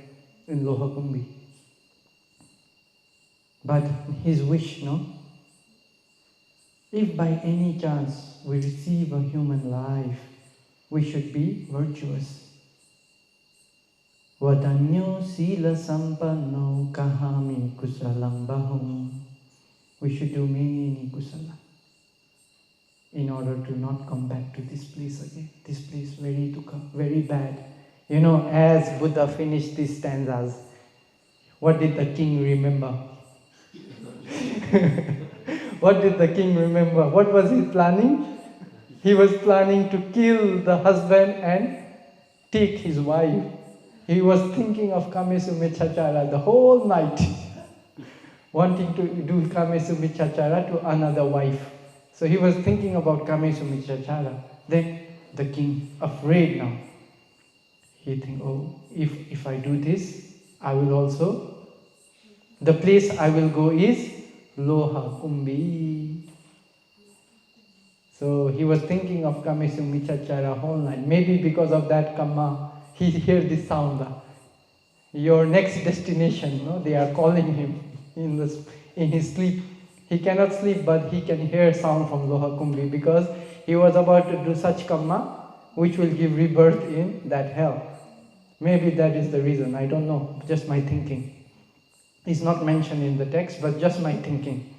in Lohakumbi. But his wish, no? If by any chance we receive a human life, we should be virtuous. Vadanyo sila sampanno kahami kusalang bahum. We should do many kusala in order to not come back to this place again. This place very bad. As Buddha finished these stanzas, what did the king remember? What did the king remember? What was he planning? He was planning to kill the husband and take his wife. He was thinking of Kamesu Michachara the whole night, wanting to do Kamesu Michachara to another wife. So he was thinking about Kamesu Michachara. Then the king, afraid now, he think, oh, if I do this, I will also, the place I will go is Loha Kumbi. So he was thinking of Kamesu Michachara whole night. Maybe because of that Kamma, he heard this sound. Your next destination, no? They are calling him in his sleep. He cannot sleep, but he can hear sound from Loha Kumbi because he was about to do such Kamma which will give rebirth in that hell. Maybe that is the reason, I don't know, just my thinking. It's not mentioned in the text, but just my thinking.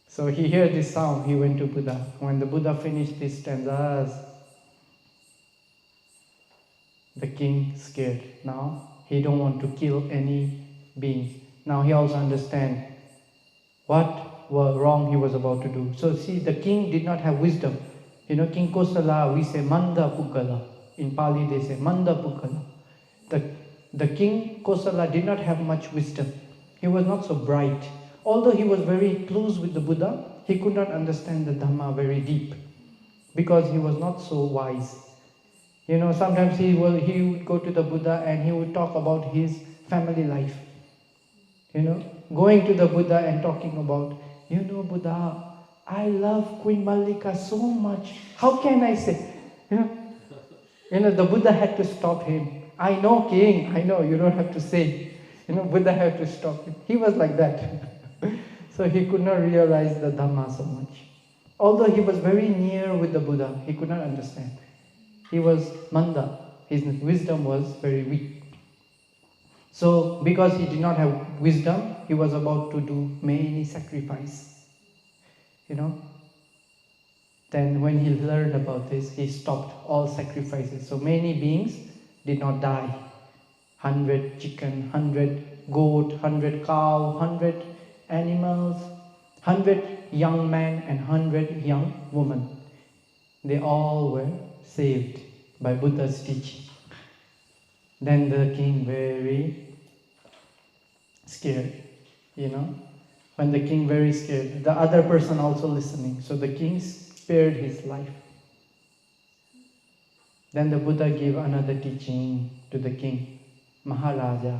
So he heard this sound, he went to Buddha. When the Buddha finished these stanzas, the king scared. Now he don't want to kill any being. Now he also understand what was wrong he was about to do. So see, the king did not have wisdom. King Kosala, we say Manda Pukala. In Pali they say Manda Pukala. The king Kosala did not have much wisdom. He was not so bright. Although he was very close with the Buddha, he could not understand the Dhamma very deep because he was not so wise. Sometimes he would go to the Buddha and he would talk about his family life. Going to the Buddha and talking about, Buddha, I love Queen Mallika so much. How can I say? The Buddha had to stop him. I know, king, I know, you don't have to say. Buddha had to stop him. He was like that. So he could not realize the Dhamma so much. Although he was very near with the Buddha, he could not understand. He was Manda. His wisdom was very weak. So because he did not have wisdom, he was about to do many sacrifices. Then when he learned about this, he stopped all sacrifices. So many beings did not die. 100 chicken, 100 goat, 100 cow, 100 animals, 100 young men and 100 young women. They all were saved by Buddha's teaching. Then the king very scared, When the king very scared, the other person also listening. So the king spared his life. Then the Buddha gave another teaching to the king. Maharaja,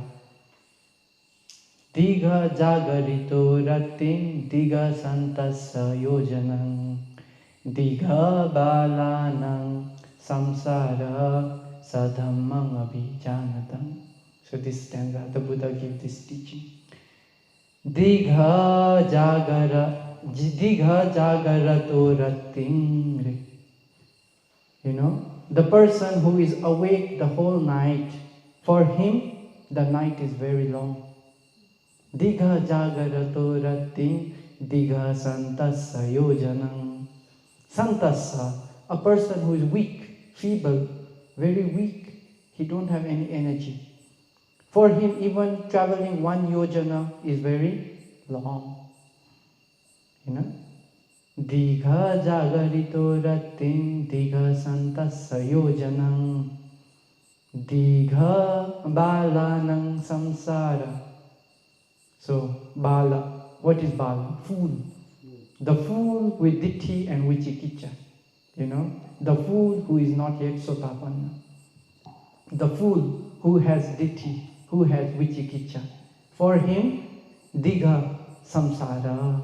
Diga jagarito ratim diga santasa yojanang diga balanang samsara sadhammang abhijanatam. So this stanza, the Buddha gave this teaching. Diga jagarato ratim. The person who is awake the whole night, for him the night is very long. Diga jagarato ratim diga santasa yojanang. Santasa, a person who is weak, feeble, very weak, he don't have any energy. For him, even traveling 1 yojana is very long. Diga jagarito ratim diga santasa yojanang diga balanang samsara. So, bala, what is bala? Fool. The fool with ditthi and vichikicha. The fool who is not yet sotapanna. The fool who has ditthi, who has vichikicha. For him, diga samsara.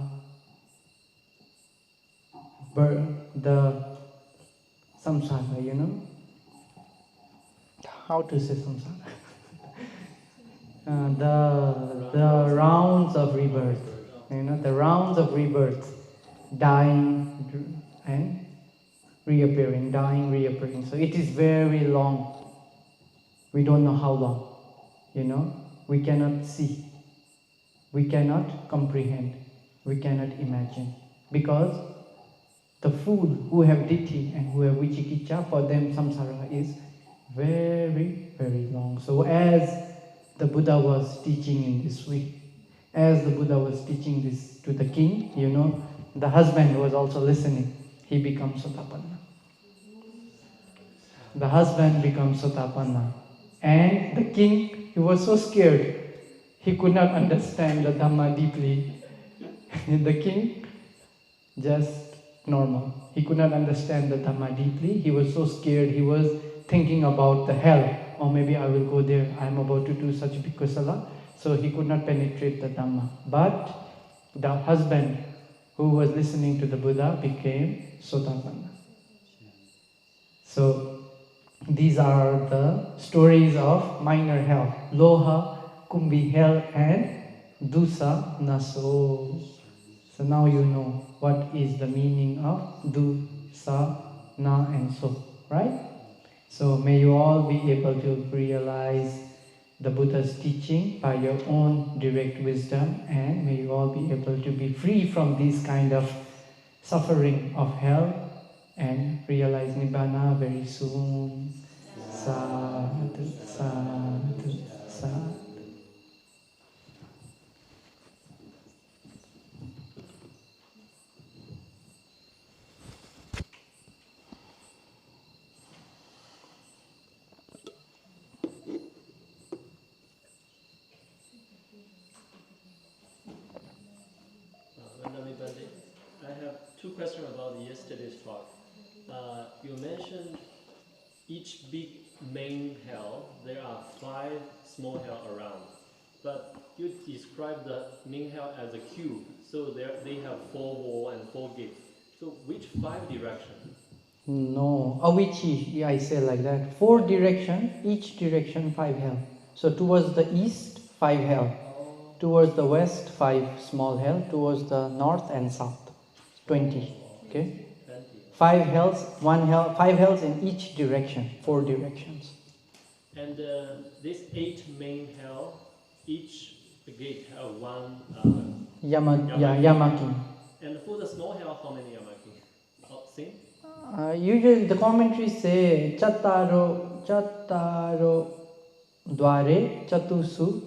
The samsara, How to say samsara? The rounds of rebirth. The rounds of rebirth. Dying and reappearing, dying, reappearing. So it is very long. We don't know how long. We cannot see. We cannot comprehend. We cannot imagine. Because the fool who have ditthi and who have vichikicha, for them samsara is very, very long. So as the Buddha was teaching in this way, as the Buddha was teaching this to the king, the husband was also listening. He becomes sotapanna. The husband becomes sotapanna. And the king, he was so scared. He could not understand the Dhamma deeply. The king, just normal. He could not understand the Dhamma deeply. He was so scared. He was thinking about the hell. Or maybe I will go there. I am about to do such big kusala. So he could not penetrate the Dhamma. But the husband who was listening to the Buddha became sotapanna. So these are the stories of minor hell. Loha, Kumbhi hell and Dusa Naso. So now you know what is the meaning of Dusa, Na and So. Right? So may you all be able to realize the Buddha's teaching by your own direct wisdom, and may you all be able to be free from this kind of suffering of hell and realize Nibbana very soon. Sadhu, sadhu, sadhu. I have 2 questions about yesterday's talk. You mentioned each big main hell, there are 5 small hell around. But you describe the main hell as a cube, so they have 4 walls and 4 gates. So which 5 directions? No, Avichi, I say like that. 4 directions, each direction 5 hell. So towards the east, 5 hell. Towards the west, 5 small hell. Towards the north and south, 20. Okay? 5 hells, 1 hell, 5 hells in each direction, 4 directions. And this 8 main hell, each gate have 1 Yamaki. And for the small hell, how many yamaki? sing? Usually the commentaries say chattaro dware chatusu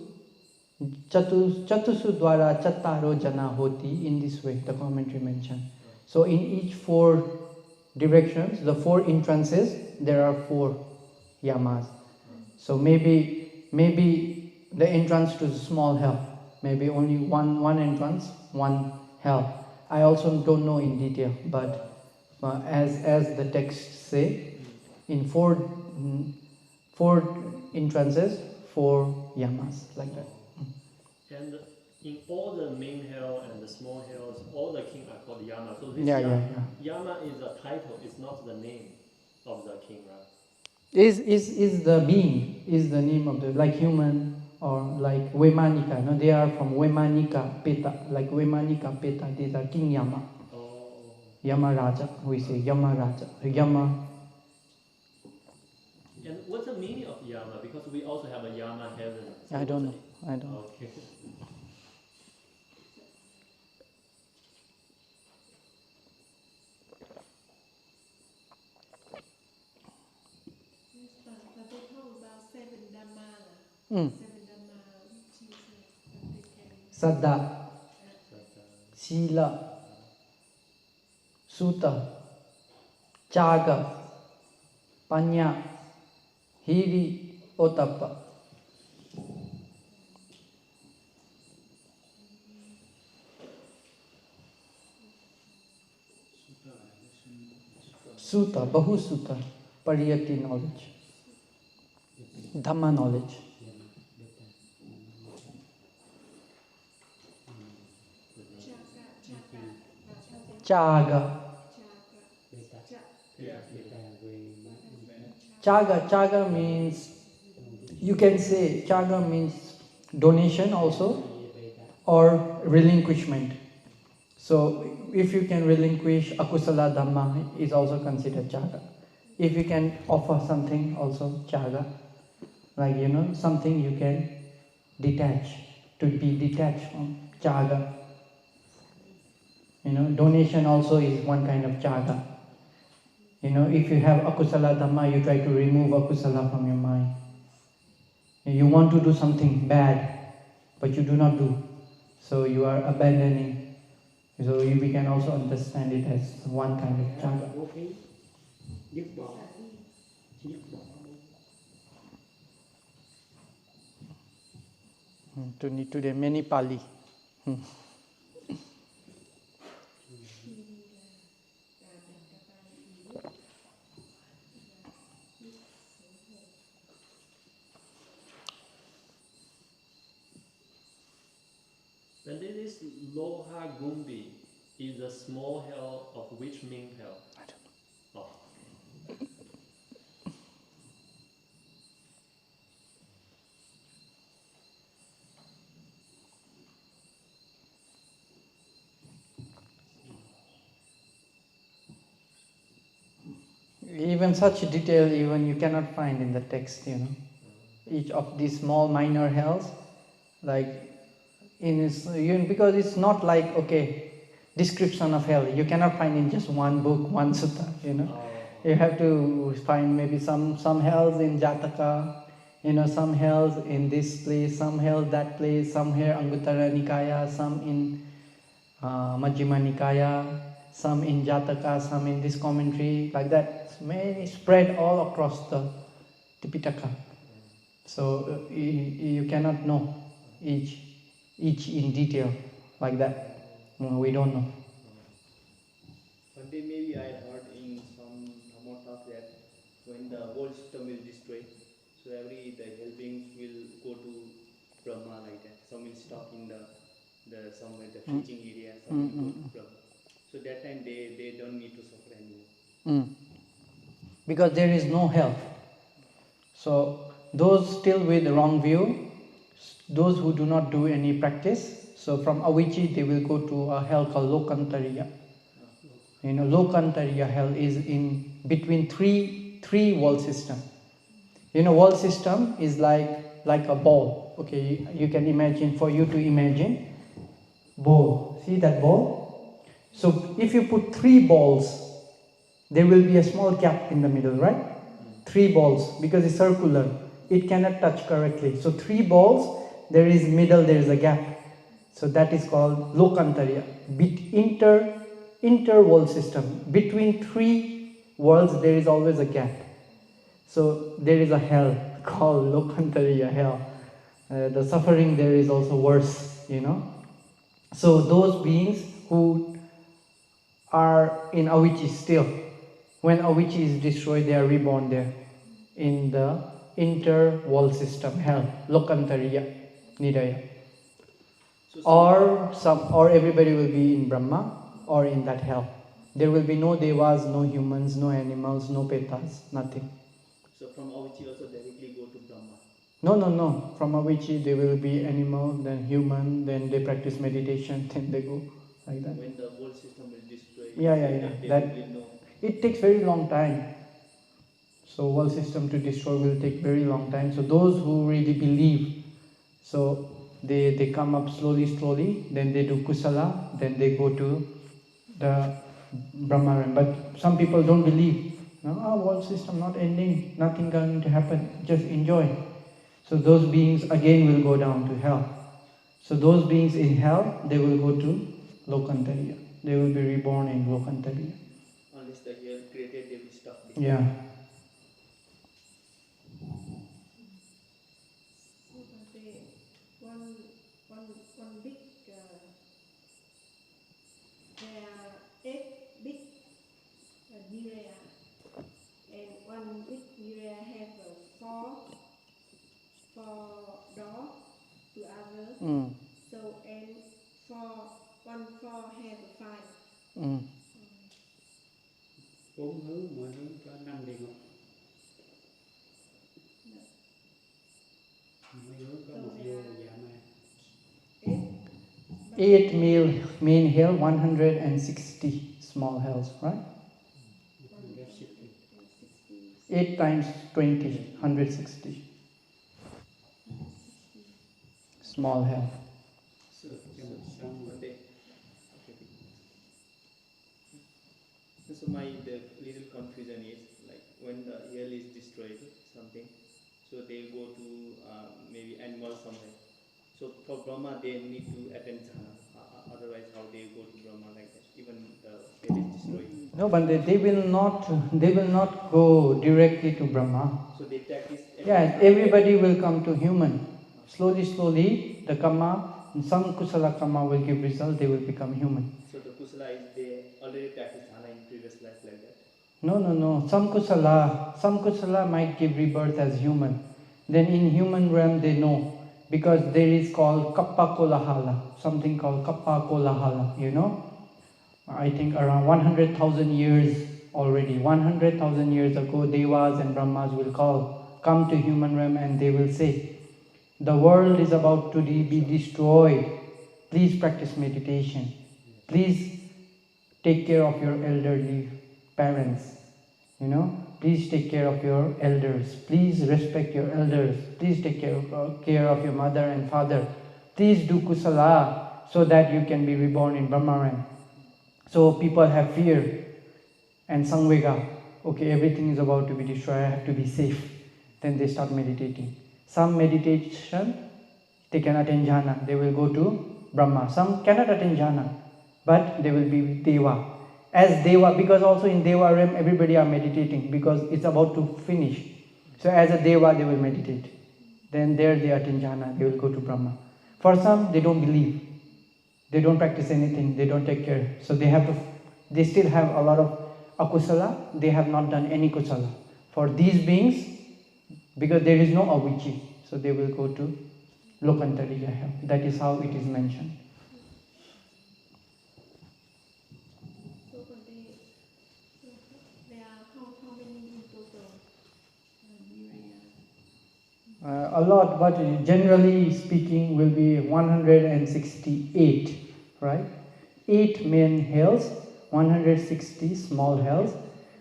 dwara chattaro jana hoti. In this way the commentary mentioned. So in each 4 directions, the 4 entrances, there are 4 yamas. So maybe the entrance to the small hell, maybe only one entrance, 1 hell. I also don't know in detail, but as the text say, in 4 entrances, 4 yamas, like that. And in all the main hell and the small hells, all the king are called Yama. So this Yama is a title, it's not the name of the king, right? Is the being, is the name of the, like human or like Vemanika. No, they are from Vemanika Peta, like Vemanika Peta. These are King Yama. Yama Raja, we say Yama Raja, Yama. And what's the meaning of Yama? Because we also have a Yama heaven. So I don't know. Okay. But they talk about 7 Dhamma. 7 Dhamma, which is Saddha, Sila, Sutta, Chaga, Panya, Hiri, Otappa. Sutta, Bahu Sutta, Pariyati knowledge, Dhamma knowledge. Chaga. Chaga means, you can say chaga means donation also, or relinquishment. So if you can relinquish akusala dhamma, is also considered chaga. If you can offer something, also chaga. Like, something you can detach, to be detached from chaga. Donation also is one kind of chaga. If you have akusala dhamma, you try to remove akusala from your mind. You want to do something bad, but you do not do. So you are abandoning. So we can also understand it as one kind of chaga. Today many Pali. And then this Loha Gumbi is a small hell of which main hell? I don't know. Oh. Even such detail, even you cannot find in the text, Each of these small minor hells, like because it's not like, description of hell. You cannot find in just one book, one sutta, You have to find maybe some hells in Jataka, some hells in this place, some hell that place, some here Anguttara Nikaya, some in Majjhima Nikaya, some in Jataka, some in this commentary, like that. Many spread all across the Tipitaka. So you cannot know each in detail like that. We don't know. One day maybe I heard in some Dhamma talk that when the whole system will destroy, so the hell beings will go to Brahma like that. Some will stop in the somewhere the preaching area, some will go to Brahma. So that time they don't need to suffer anymore. Because there is no hell. So those still with the wrong view, those who do not do any practice, so from Avicii they will go to a hell called Lokantariya. Lokantariya hell is in between three wall system. Wall system is like a ball. Okay, you can imagine, for you to imagine, ball. See that ball? So if you put 3 balls there will be a small gap in the middle, right? 3 balls, because it's circular. It cannot touch correctly. So 3 balls, there is middle, there is a gap. So that is called Lokantarya. Inter-world system. Between 3 worlds, there is always a gap. So there is a hell called Lokantarya, hell. The suffering there is also worse, you know. So those beings who are in Avicii still, when Avicii is destroyed, they are reborn there in the inter-world system, hell, Lokantarya, Nidaya. Or everybody will be in Brahma or in that hell. There will be no devas, no humans, no animals, no petas, nothing. So from Avicii also directly go to Brahma? No. From Avicii there will be animal, then human, then they practice meditation, then they go like that. When the whole system will destroy, Yeah. That will know. it takes very long time. So world system to destroy will take very long time. So those who really believe, so they come up slowly, then they do kusala, then they go to the Brahma realm. But some people don't believe. No, world system not ending, nothing going to happen, just enjoy. So those beings again will go down to hell. So those beings in hell, they will go to Lokantarya. They will be reborn in Lokantarya. Unless the hell created, they will stop. Yeah. So Bhante, one big, there are 8 big Niraya, and one big Niraya have 4 door to other. So and 4 have 5. 4 hướng, mỗi hướng có 5 địa ngục. Mỗi hướng có một vô dạ ma. 8 main hell, 160 small hells, right? 8 times 20, 160. Small hell. So the little confusion is like when the hell is destroyed, something, so they go to maybe animals somewhere. So for Brahma they need to attend jhana. Otherwise how they go to Brahma like that? Even the hell is destroyed. No, but they will not go directly to Brahma. So they practice. Yeah, everybody will come to human. Slowly, the karma, some kusala karma will give result, they will become human. So the kusala is they already practice jhana in previous life like that? No. Some kusala might give rebirth as human. Then in human realm they know, because there is called kappa kolahala, something called kappa kolahala, you know. I think around 100,000 years already, 100,000 years ago, devas and brahmas will come to human realm and they will say, the world is about to be destroyed. Please practice meditation. Please take care of your elderly parents. You know, please take care of your elders. Please respect your elders. Please take care of your mother and father. Please do kusala so that you can be reborn in Brahma realm. So people have fear and samvega. Okay, everything is about to be destroyed. I have to be safe. Then they start meditating. Some meditation, they can attain jhana. They will go to Brahma. Some cannot attain jhana, but they will be deva. As deva, because also in deva realm everybody are meditating because it's about to finish. So as a deva they will meditate. Then there they attain jhana. They will go to Brahma. For some they don't believe. They don't practice anything. They don't take care. So they still have a lot of akusala. They have not done any kusala. For these beings, because there is no avicii, so they will go to Lokantariya hell. That is how it is mentioned. So there are how many in total? A lot, but generally speaking will be 168, right? 8 main hells, 160 small hells.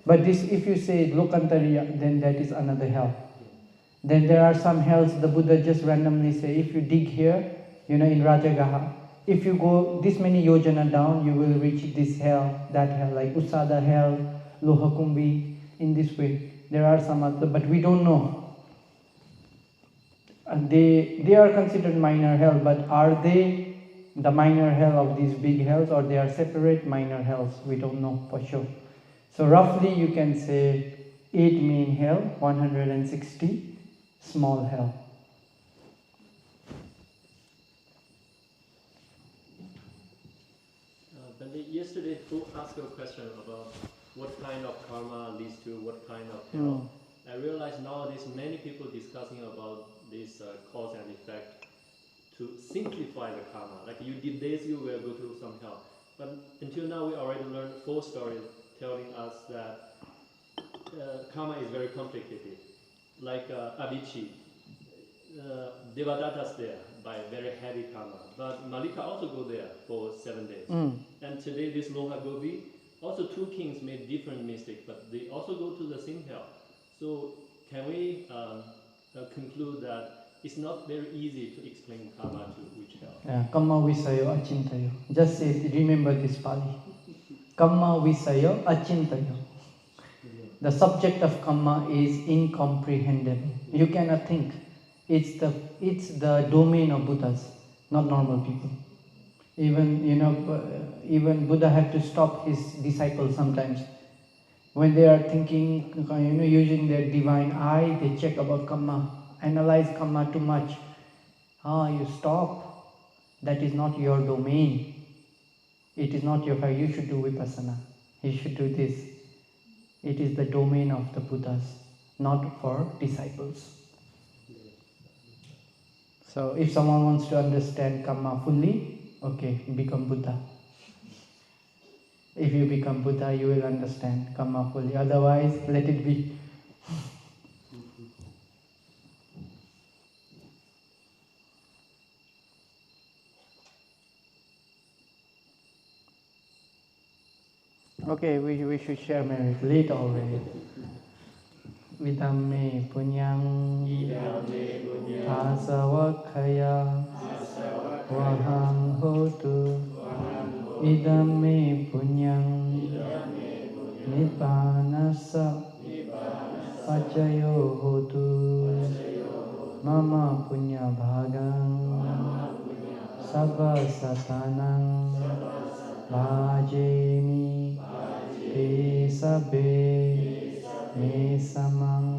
But this, if you say Lokantariya, then that is another hell. Then there are some hells, the Buddha just randomly say, if you dig here, in Rajagaha, if you go this many yojana down, you will reach this hell, that hell, like Usada hell, Lohakumbi, in this way. There are some other, but we don't know. And they are considered minor hell, but are they the minor hell of these big hells, or they are separate minor hells? We don't know for sure. So roughly you can say 8 main hell, 160 small hell. Bhante, yesterday who asked a question about what kind of karma leads to what kind of hell. I realize nowadays many people discussing about this cause and effect to simplify the karma. Like you did this, you will go to some hell. But until now, we already learned 4 stories telling us that karma is very complicated. Like Avicii, Devadatta's there by very heavy karma. But Malika also go there for 7 days. And today this Loha Gobi, also 2 kings made different mistakes, but they also go to the same hell. So can we conclude that it's not very easy to explain karma to which hell? Yeah, Kamma visayo achintayo. Just say, remember this Pali. Kamma visayo achintayo. The subject of kamma is incomprehensible. You cannot think. It's the domain of Buddhas, not normal people. Even Buddha had to stop his disciples sometimes. When they are thinking, using their divine eye, they check about kamma, analyze kamma too much. You stop. That is not your domain. It is not your fight. You should do vipassana. You should do this. It is the domain of the Buddhas, not for disciples. So if someone wants to understand kamma fully, okay, become Buddha. If you become Buddha, you will understand kamma fully. Otherwise, let it be. Okay, we should share merit. Late already. Vidamme punyang asavakkaya vahang hotu. Vidamme punyang nibbanasa pacayo hotu. Mama punya bhagang sabba satanang bhajemi te sabbe me samang